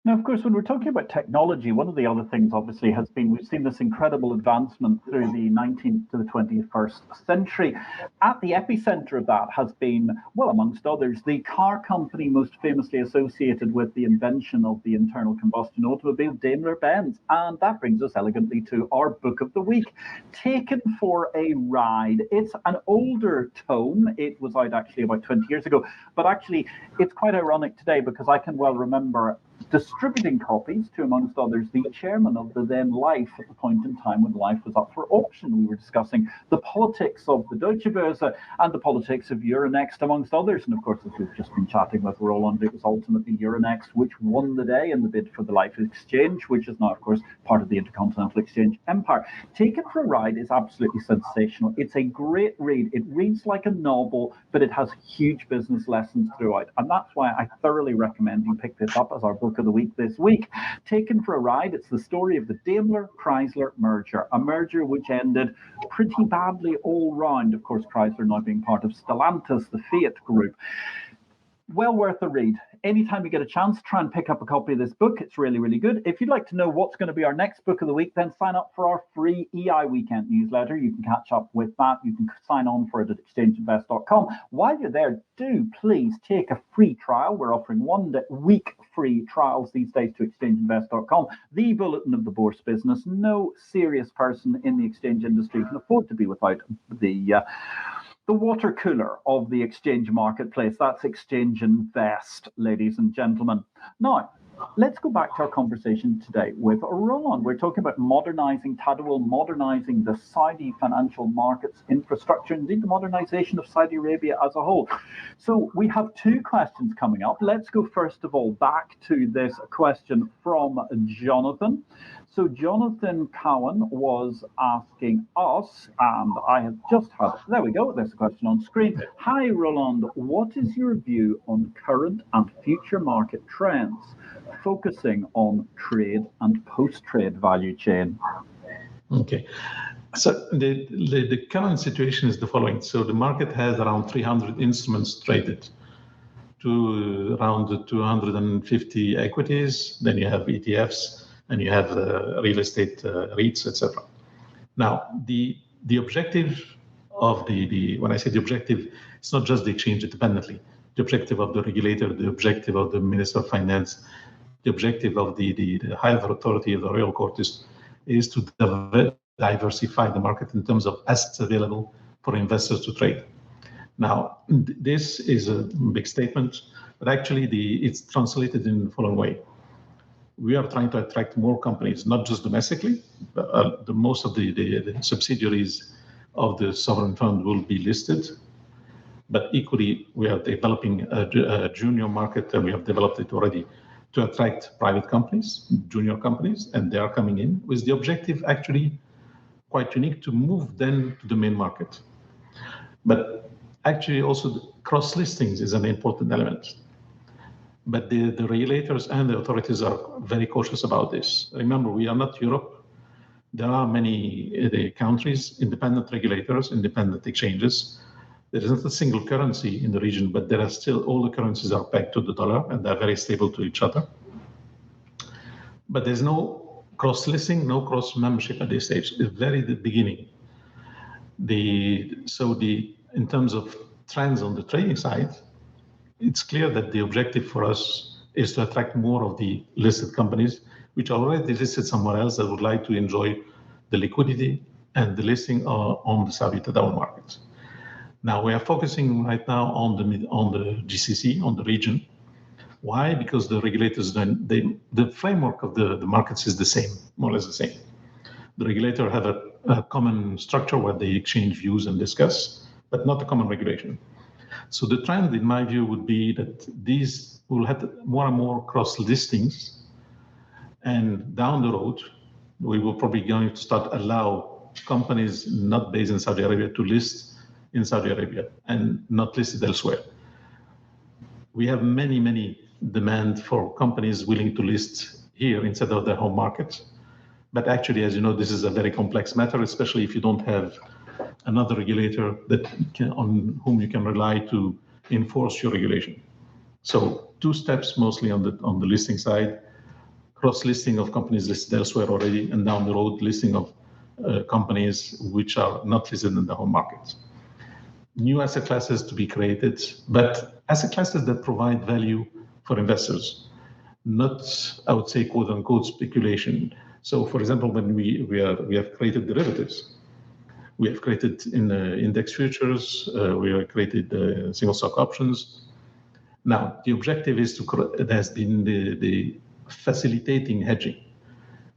Now, of course, when we're talking about technology, one of the other things, obviously, has been we've seen this incredible advancement through the 19th to the 21st century. At the epicenter of that has been, well, amongst others, the car company most famously associated with the invention of the internal combustion automobile, Daimler-Benz. And that brings us elegantly to our book of the week, Taken for a Ride. It's an older tome. It was out actually about 20 years ago. But actually, it's quite ironic today, because I can well remember distributing copies to, amongst others, the chairman of the then Life at the point in time when Life was up for auction. We were discussing the politics of the Deutsche Börse and the politics of Euronext, amongst others. And of course, as we've just been chatting with Roland, it was ultimately Euronext which won the day in the bid for the Life Exchange, which is now, of course, part of the Intercontinental Exchange empire. Take It for a Ride is absolutely sensational. It's a great read. It reads like a novel, but it has huge business lessons throughout. And that's why I thoroughly recommend you pick this up as our book of the week this week. Taken for a Ride, it's the story of the Daimler-Chrysler merger, a merger which ended pretty badly all round. Of course, Chrysler now being part of Stellantis, the Fiat group. Well worth a read. Anytime you get a chance, try and pick up a copy of this book. It's really, really good. If you'd like to know what's going to be our next book of the week, then sign up for our free EI Weekend newsletter. You can catch up with that. You can sign on for it at exchangeinvest.com. While you're there, do please take a free trial. We're offering 1 week free trials these days to exchangeinvest.com, the bulletin of the Bourse business. No serious person in the exchange industry can afford to be without the water cooler of the exchange marketplace. That's Exchange Invest, ladies and gentlemen. Now, let's go back to our conversation today with Roland. We're talking about modernizing Tadawul, modernizing the Saudi financial markets infrastructure, indeed the modernization of Saudi Arabia as a whole. So we have 2 questions coming up. Let's go first of all back to this question from Jonathan. So Jonathan Cowan was asking us, and I have just had, there we go, there's a question on screen. Hi, Roland, what is your view on current and future market trends, focusing on trade and post-trade value chain? Okay. So the current situation is the following. So the market has around 300 instruments traded, to around 250 equities. Then you have ETFs, and you have real estate REITs, etc. Now, the objective of when I say the objective, it's not just the exchange independently. The objective of the regulator, the objective of the Minister of Finance, the objective of the higher authority of the Royal Court is to diversify the market in terms of assets available for investors to trade. Now, this is a big statement, but actually it's translated in the following way. We are trying to attract more companies, not just domestically. Most of the subsidiaries of the sovereign fund will be listed, but equally we are developing a junior market, and we have developed it already to attract private companies, junior companies, and they are coming in with the objective actually quite unique to move then to the main market. But actually also cross listings is an important element. But the regulators and the authorities are very cautious about this. Remember, we are not Europe. There are many countries, independent regulators, independent exchanges. There is not a single currency in the region, but there are still, all the currencies are pegged to the dollar, and they're very stable to each other. But there's no cross-listing, no cross-membership at this stage. It's very the beginning. In terms of trends on the trading side, it's clear that the objective for us is to attract more of the listed companies, which are already listed somewhere else, that would like to enjoy the liquidity and the listing on the Saudi Tadawul market. Now, we are focusing right now on the GCC, on the region. Why? Because the regulators, the framework of the markets is the same, more or less the same. The regulator have a common structure where they exchange views and discuss, but not a common regulation. So the trend, in my view, would be that these will have more and more cross listings, and down the road, we will probably going to start allow companies not based in Saudi Arabia to list in Saudi Arabia and not listed elsewhere. We have many demand for companies willing to list here instead of their home market. But actually, as you know, this is a very complex matter, especially if you don't have another regulator on whom you can rely to enforce your regulation. So 2 steps mostly on the listing side: cross-listing of companies listed elsewhere already, and down the road listing of companies which are not listed in the home market. New asset classes to be created, but asset classes that provide value for investors, not, I would say, quote unquote, speculation. So, for example, when we have created derivatives, we have created index futures, we have created single stock options. Now, the objective is has been facilitating hedging.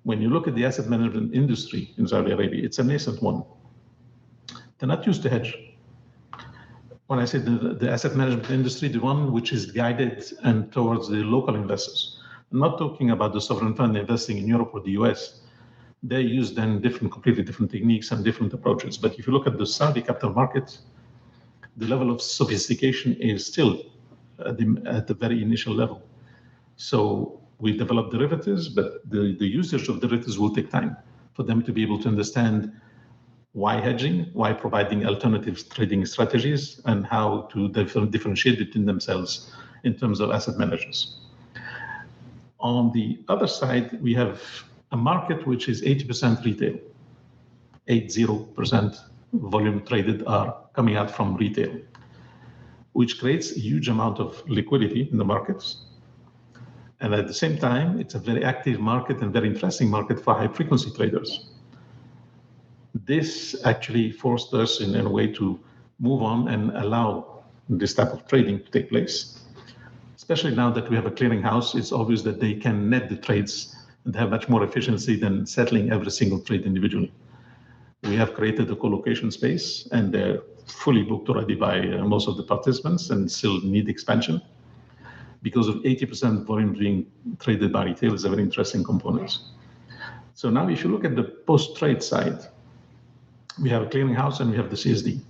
When you look at the asset management industry in Saudi Arabia, it's a nascent one. They're not used to hedge. When I say the asset management industry, the one which is guided and towards the local investors. I'm not talking about the sovereign fund investing in Europe or the US. They use then completely different techniques and different approaches. But if you look at the Saudi capital market, the level of sophistication is still at the very initial level. So we develop derivatives, but the usage of derivatives will take time for them to be able to understand why hedging, why providing alternative trading strategies, and how to differentiate between themselves in terms of asset managers. On the other side, we have a market which is 80% retail. 80% volume traded are coming out from retail, which creates a huge amount of liquidity in the markets. And at the same time, it's a very active market and very interesting market for high frequency traders. This actually forced us in a way to move on and allow this type of trading to take place. Especially now that we have a clearing house, it's obvious that they can net the trades and have much more efficiency than settling every single trade individually. We have created a co-location space, and they're fully booked already by most of the participants and still need expansion. Because of 80% volume being traded by retail is a very interesting component. So now if you look at the post-trade side, we have a clearinghouse and we have the CSD.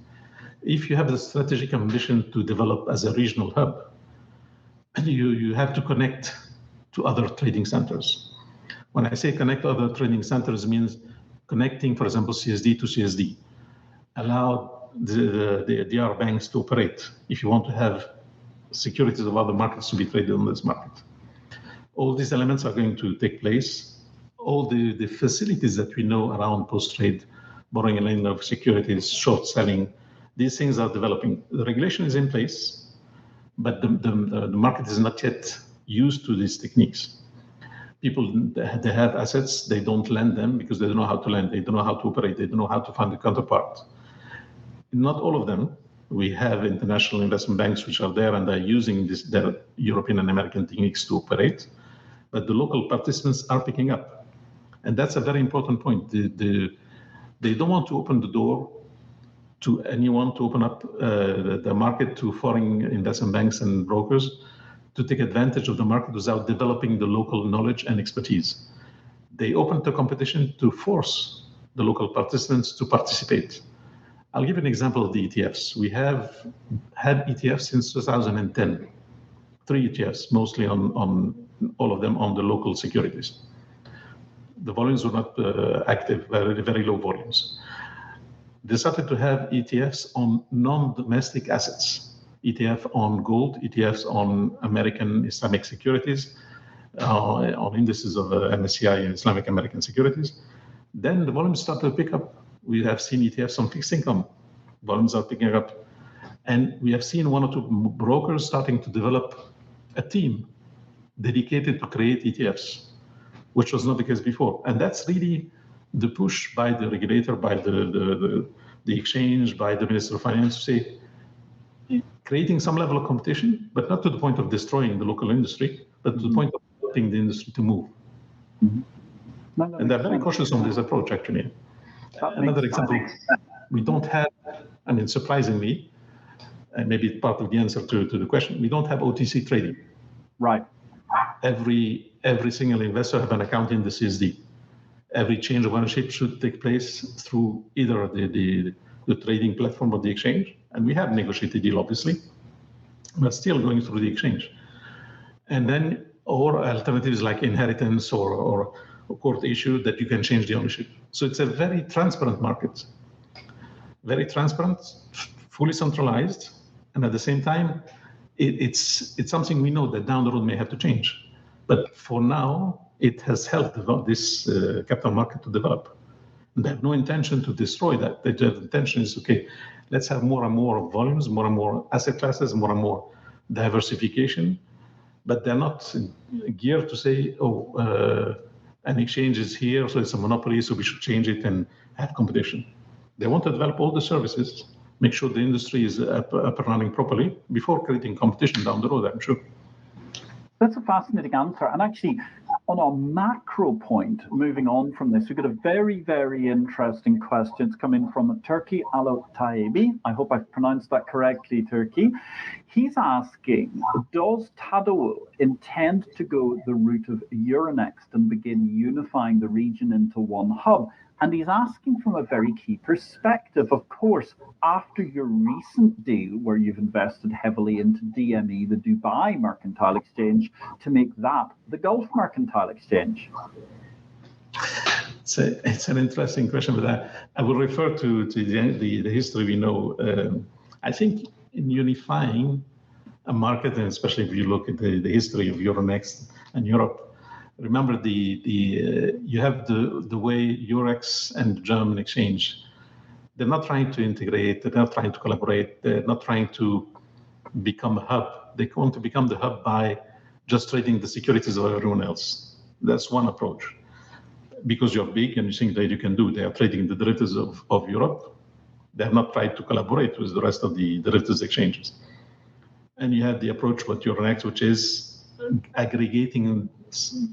If you have the strategic ambition to develop as a regional hub, you have to connect to other trading centers. When I say connect to other trading centers, it means connecting, for example, CSD to CSD. Allow the DR banks to operate if you want to have securities of other markets to be traded on this market. All these elements are going to take place. All the facilities that we know around post-trade, borrowing and lending of securities, short selling, these things are developing. The regulation is in place, but the market is not yet used to these techniques. People, they have assets, they don't lend them because they don't know how to lend, they don't know how to operate, they don't know how to find a counterpart. Not all of them. We have international investment banks which are there and they're using their European and American techniques to operate, but the local participants are picking up. And that's a very important point. They don't want to open the door to anyone to open up the market to foreign investment banks and brokers to take advantage of the market without developing the local knowledge and expertise. They open the competition to force the local participants to participate. I'll give an example of the ETFs. We have had ETFs since 2010, 3 ETFs, mostly on all of them on the local securities. The volumes were not active, very, very low volumes. They started to have ETFs on non-domestic assets, ETF on gold, ETFs on American Islamic securities, on indices of MSCI and Islamic American securities. Then the volumes started to pick up. We have seen ETFs on fixed income. Volumes are picking up. And we have seen 1 or 2 brokers starting to develop a team dedicated to create ETFs, which was not the case before. And that's really the push by the regulator, by the exchange, by the Minister of Finance to say, creating some level of competition, but not to the point of destroying the local industry, but to the point of helping the industry to move. And they're very cautious on this approach, actually. Another example, we don't have, I mean, surprisingly, and maybe it's part of the answer to the question, we don't have OTC trading. Right. Every single investor have an account in the CSD. Every change of ownership should take place through either the trading platform or the exchange. And we have negotiated deal, obviously, but still going through the exchange. And then, or alternatives like inheritance or court issue that you can change the ownership. So it's a very transparent market, very transparent, fully centralized, and at the same time, it's something we know that down the road may have to change. But for now, it has helped this capital market to develop. And they have no intention to destroy that. The intention is, okay, let's have more and more volumes, more and more asset classes, more and more diversification. But they're not geared to say, an exchange is here, so it's a monopoly, so we should change it and have competition. They want to develop all the services, make sure the industry is up and running properly before creating competition down the road, I'm sure. That's a fascinating answer. And actually, on a macro point, moving on from this, we've got a very, very interesting question. It's coming from Turkey Alo Taebi. I hope I've pronounced that correctly, Turkey. He's asking, does Tadawul intend to go the route of Euronext and begin unifying the region into one hub? And he's asking from a very key perspective. Of course, after your recent deal where you've invested heavily into DME, the Dubai Mercantile Exchange, to make that the Gulf Mercantile Exchange. It's an interesting question, but I will refer to the history we know. I think in unifying a market, and especially if you look at the history of Euronext and Europe, remember you have the way Eurex and the German exchange. They're not trying to integrate. They're not trying to collaborate. They're not trying to become a hub. They want to become the hub by just trading the securities of everyone else. That's one approach. Because you're big and you think that you can do. They are trading the derivatives of Europe. They have not tried to collaborate with the rest of the derivatives exchanges. And you have the approach with Euronext, which is aggregating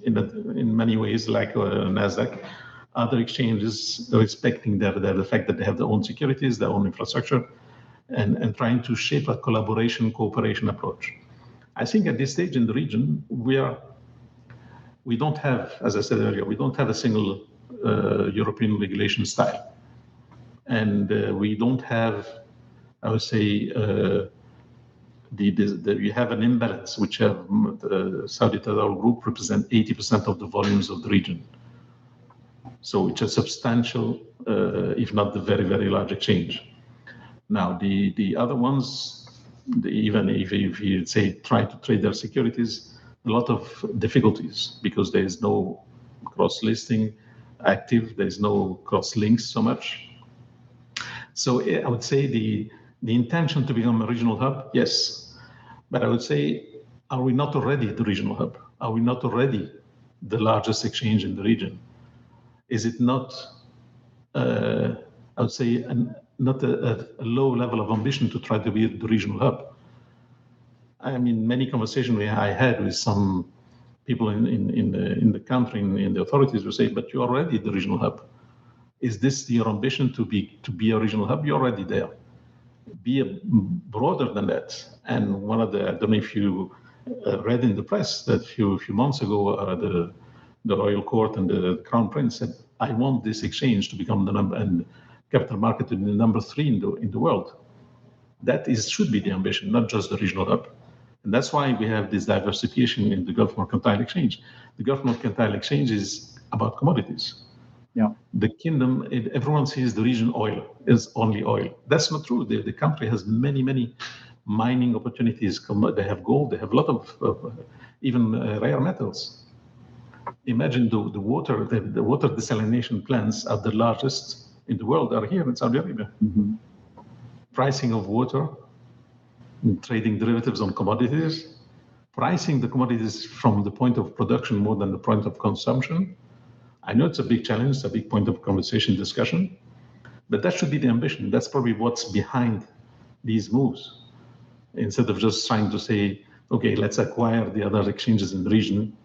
in many ways, like NASDAQ, other exchanges respecting the fact that they have their own securities, their own infrastructure, and trying to shape a collaboration, cooperation approach. I think at this stage in the region, we don't have, as I said earlier, we don't have a single European regulation style. And we don't have, I would say, you have an imbalance, which have the Saudi Tadawul Group represent 80% of the volumes of the region. So it's a substantial, if not the very, very large exchange. Now, the other ones, even if you say try to trade their securities, a lot of difficulties because there is no cross-listing active, there is no cross-links so much. So I would say the intention to become a regional hub, yes. But I would say, are we not already the regional hub? Are we not already the largest exchange in the region? Is it not, I would say, not a low level of ambition to try to be the regional hub? I mean, many conversations I had with some people in the country, in the authorities, who say, but you're already the regional hub. Is this your ambition to be a regional hub? You're already there. Be broader than that. And one of the, I don't know if you read in the press that a few months ago, the Royal Court and the Crown Prince said, I want this exchange to become the number, and capital market to be the number 3 in the world. That should be the ambition, not just the regional hub. And that's why we have this diversification in the Gulf Mercantile Exchange. The Gulf Mercantile Exchange is about commodities. Yeah. The kingdom, everyone sees the region oil is only oil. That's not true. The country has many, many mining opportunities. They have gold. They have a lot of even rare metals. Imagine the water desalination plants are the largest in the world, are here in Saudi Arabia. Mm-hmm. Pricing of water, trading derivatives on commodities, pricing the commodities from the point of production more than the point of consumption. I know it's a big challenge, it's a big point of conversation, discussion, but that should be the ambition. That's probably what's behind these moves. Instead of just trying to say, okay, let's acquire the other exchanges in the region,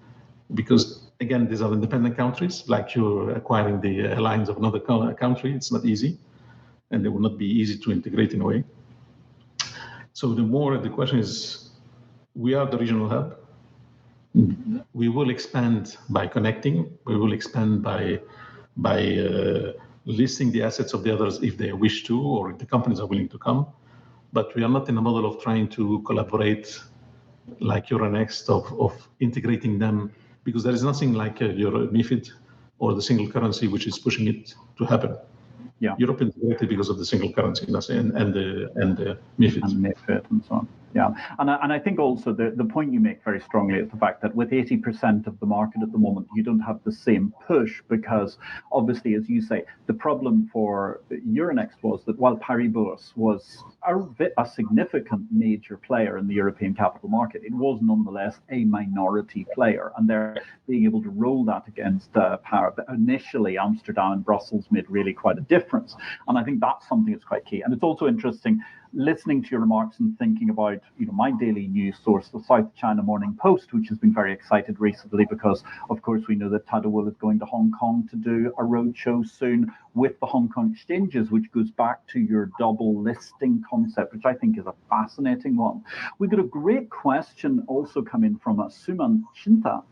because again, these are independent countries, like you're acquiring the airlines of another country, it's not easy, and it will not be easy to integrate in a way. So the question is, we are the regional hub. We will expand by connecting. We will expand by listing the assets of the others if they wish to, or if the companies are willing to come. But we are not in a model of trying to collaborate like Euronext, of integrating them, because there is nothing like your MiFID or the single currency which is pushing it to happen. Yeah. Europe integrated because of the single currency and the MiFID. And MiFID and so on. Yeah, and I think also the point you make very strongly is the fact that with 80% of the market at the moment, you don't have the same push, because obviously, as you say, the problem for Euronext was that while Paribas was a significant major player in the European capital market, it was nonetheless a minority player, and they're being able to roll that against power. But initially, Amsterdam and Brussels made really quite a difference, and I think that's something that's quite key. And it's also interesting, listening to your remarks and thinking about, my daily news source, the South China Morning Post, which has been very excited recently because, of course, we know that Tadawul is going to Hong Kong to do a roadshow soon with the Hong Kong exchanges, which goes back to your double listing concept, which I think is a fascinating one. We got a great question also coming from Suman Chinta.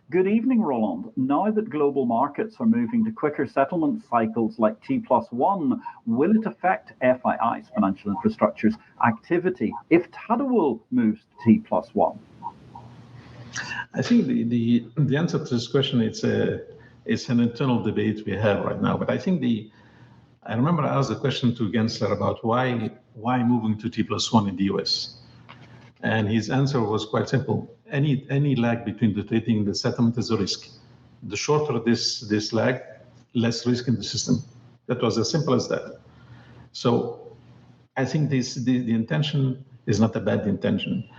Good evening, Roland. Now that global markets are moving to quicker settlement cycles like T+1, will it affect FII's, financial infrastructure's, activity if Tadawul moves to T+1? I think the answer to this question, it's an internal debate we have right now. But I think I remember I asked the question to Gensler about why moving to T+1 in the US. And his answer was quite simple. Any lag between the trading and the settlement is a risk. The shorter this lag, less risk in the system. That was as simple as that. So I think the intention is not a bad intention.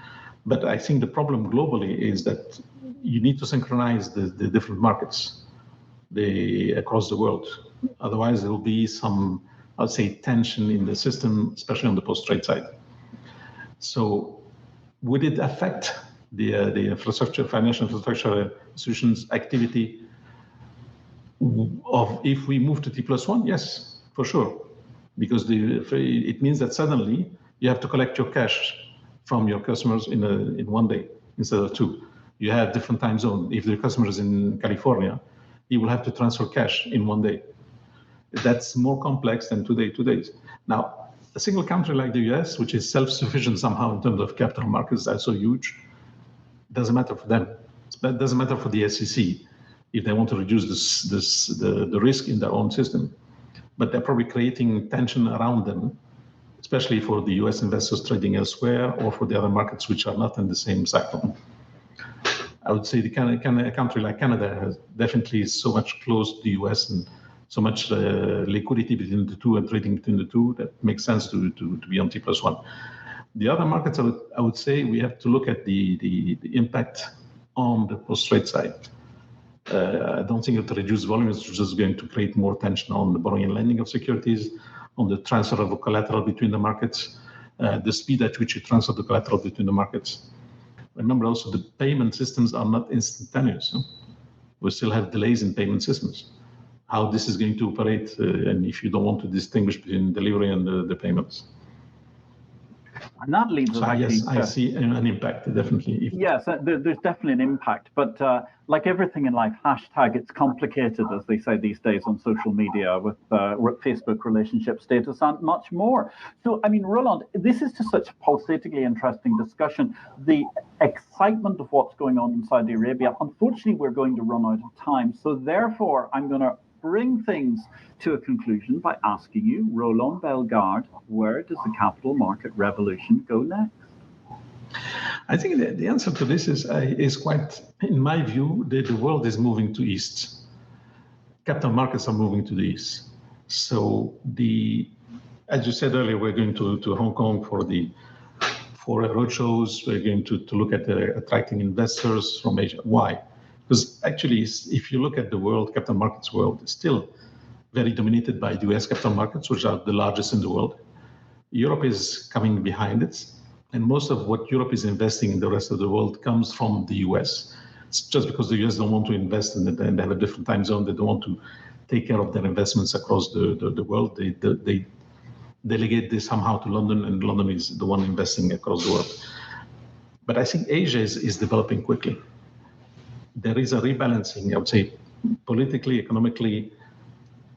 But I think the problem globally is that you need to synchronize the different markets across the world. Otherwise, there will be some, I would say, tension in the system, especially on the post-trade side. So would it affect the infrastructure, financial infrastructure institutions' activity if we move to T+1? Yes, for sure. Because it means that suddenly you have to collect your cash from your customers in one day instead of two. You have different time zone. If the customer is in California, he will have to transfer cash in one day. That's more complex than 2 days. Now, a single country like the US, which is self-sufficient somehow in terms of capital markets, that's so huge, doesn't matter for them. It doesn't matter for the SEC if they want to reduce the risk in their own system. But they're probably creating tension around them, especially for the US investors trading elsewhere or for the other markets which are not in the same cycle. I would say a country like Canada has definitely so much close to the US and so much liquidity between the two and trading between the two that makes sense to be on T+1. The other markets, I would say we have to look at the impact on the post-trade side. I don't think that reduced volume is just going to create more tension on the borrowing and lending of securities, on the transfer of collateral between the markets, the speed at which you transfer the collateral between the markets. Remember also the payment systems are not instantaneous. We still have delays in payment systems. How this is going to operate, and if you don't want to distinguish between delivery and the payments. And that leads us actually. Yes, I see an impact, definitely. Yes, there's definitely an impact. But like everything in life, hashtag it's complicated, as they say these days on social media with Facebook relationship status and much more. So, I mean, Roland, this is just such a pulsatingly interesting discussion. The excitement of what's going on in Saudi Arabia, unfortunately, we're going to run out of time. So therefore, I'm going to bring things to a conclusion by asking you, Roland Bellegarde, where does the capital market revolution go next? I think the answer to this is quite, in my view, the world is moving to east. Capital markets are moving to the east. So as you said earlier, we're going to Hong Kong for roadshows. We're going to look at attracting investors from Asia. Why? Because actually, if you look at the world, capital markets world, it's still very dominated by the US capital markets, which are the largest in the world. Europe is coming behind it. And most of what Europe is investing in the rest of the world comes from the US. It's just because the US don't want to invest in it and they have a different time zone. They don't want to take care of their investments across the world. They delegate this somehow to London, and London is the one investing across the world. But I think Asia is developing quickly. There is a rebalancing, I would say, politically, economically,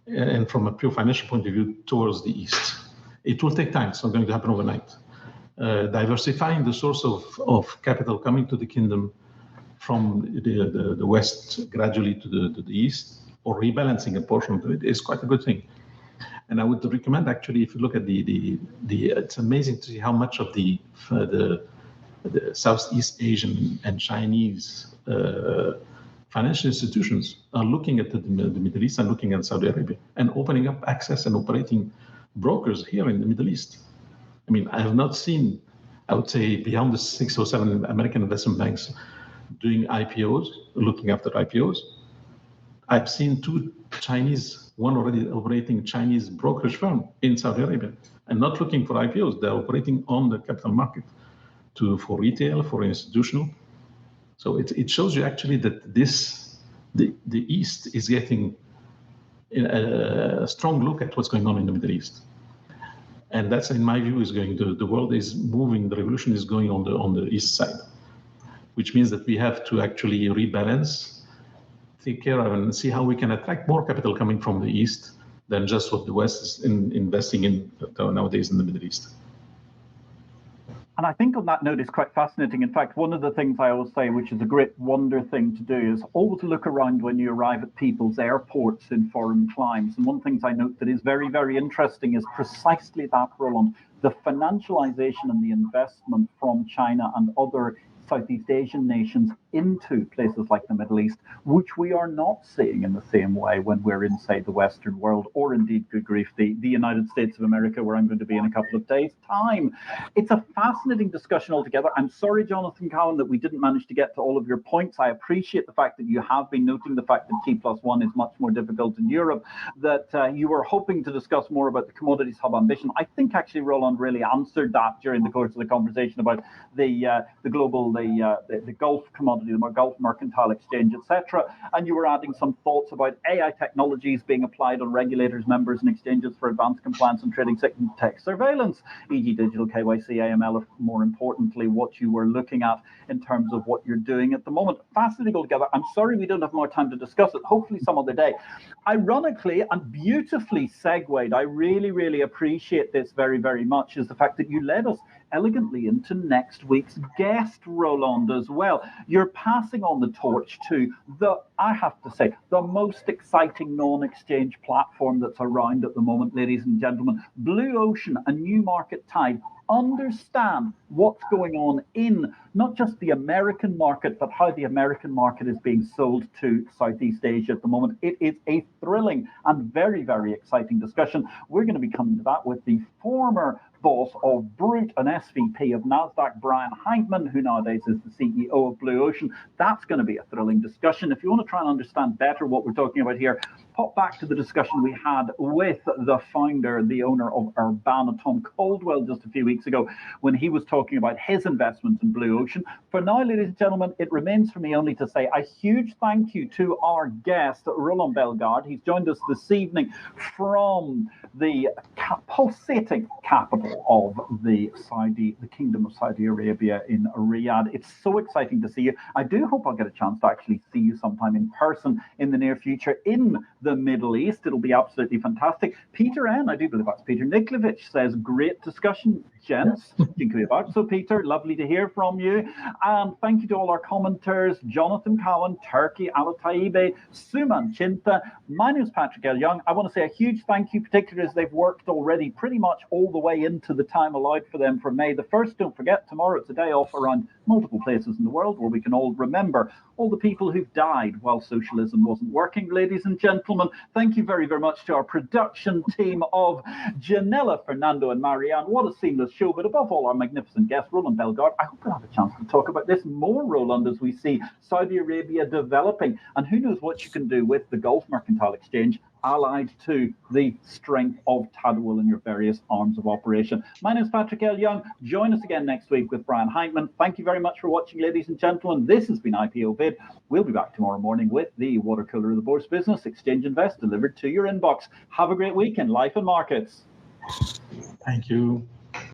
and from a pure financial point of view towards the east. It will take time. It's not going to happen overnight. Diversifying the source of capital coming to the kingdom from the west gradually to the east, or rebalancing a portion of it, is quite a good thing. And I would recommend, actually, if you look at it's amazing to see how much of the Southeast Asian and Chinese financial institutions are looking at the Middle East and looking at Saudi Arabia and opening up access and operating brokers here in the Middle East. I mean, I have not seen, I would say, beyond the 6 or 7 American investment banks doing IPOs, looking after IPOs. I've seen 2 Chinese, one already operating Chinese brokerage firm in Saudi Arabia. and not looking for IPOs. They're operating on the capital market for retail, for institutional. So it shows you actually that the East is getting a strong look at what's going on in the Middle East. And that's, in my view, the world is moving, the revolution is going on the East side, which means that we have to actually rebalance, take care of, and see how we can attract more capital coming from the East than just what the West is investing in nowadays in the Middle East. And I think on that note, it's quite fascinating. In fact, one of the things I always say, which is a great wonder thing to do, is always look around when you arrive at people's airports in foreign climes. And one of the things I note that is very, very interesting is precisely that, Roland, the financialization and the investment from China and other Southeast Asian nations into places like the Middle East, which we are not seeing in the same way when we're inside the Western world, or indeed, good grief, the United States of America, where I'm going to be in a couple of days' time. It's a fascinating discussion altogether. I'm sorry, Jonathan Cowan, that we didn't manage to get to all of your points. I appreciate the fact that you have been noting the fact that T+1 is much more difficult in Europe, that you were hoping to discuss more about the commodities hub ambition. I think actually Roland really answered that during the course of the conversation about the global, the Gulf commodity, the Gulf Mercantile Exchange, etc. And you were adding some thoughts about AI technologies being applied on regulators, members, and exchanges for advanced compliance and trading tech surveillance, e.g. digital KYC, AML, or more importantly, what you were looking at in terms of what you're doing at the moment. Fascinating altogether. I'm sorry we don't have more time to discuss it. Hopefully some other day. Ironically and beautifully segued, I really, really appreciate this very, very much, is the fact that you led us elegantly into next week's guest, Roland, as well. You're passing on the torch to I have to say, the most exciting non-exchange platform that's around at the moment, ladies and gentlemen. Blue Ocean, a new market tide. Understand what's going on in not just the American market, but how the American market is being sold to Southeast Asia at the moment. It is a thrilling and very, very exciting discussion. We're going to be coming to that with the former boss of Brute and SVP of NASDAQ, Brian Heintman, who nowadays is the CEO of Blue Ocean. That's going to be a thrilling discussion. If you want to try and understand better what we're talking about here, pop back to the discussion we had with the founder, the owner of Urbana, Tom Caldwell, just a few weeks ago, when he was talking about his investment in Blue Ocean. For now, ladies and gentlemen, it remains for me only to say a huge thank you to our guest, Roland Bellegarde. He's joined us this evening from the pulsating capital of the Kingdom of Saudi Arabia in Riyadh. It's so exciting to see you. I do hope I'll get a chance to actually see you sometime in person in the near future in the Middle East. It'll be absolutely fantastic. Peter N, I do believe that's Peter Niklovich, says, great discussion, gents. So Peter, lovely to hear from you. And thank you to all our commenters, Jonathan Cowan, Turkey, Ala Taibe, Suman Chinta. My name is Patrick L. Young. I want to say a huge thank you, particularly as they've worked already pretty much all the way into the time allowed for them for May the 1st. Don't forget, tomorrow it's a day off around multiple places in the world where we can all remember all the people who've died while socialism wasn't working. Ladies and gentlemen, thank you very, very much to our production team of Janella, Fernando, and Marianne. What a seamless show, but above all, our magnificent guest, Roland Bellegarde. I hope we'll have a chance to talk about this more, Roland, as we see Saudi Arabia developing, and who knows what you can do with the Gulf Mercantile Exchange allied to the strength of Tadawul and your various arms of operation. My name is Patrick L. Young. Join us again next week with Brian Heintman. Thank you very much for watching, ladies and gentlemen. This has been IPO-VID. We'll be back tomorrow morning with the water cooler of the Bourse Business, Exchange Invest, delivered to your inbox. Have a great week in life and markets. Thank you.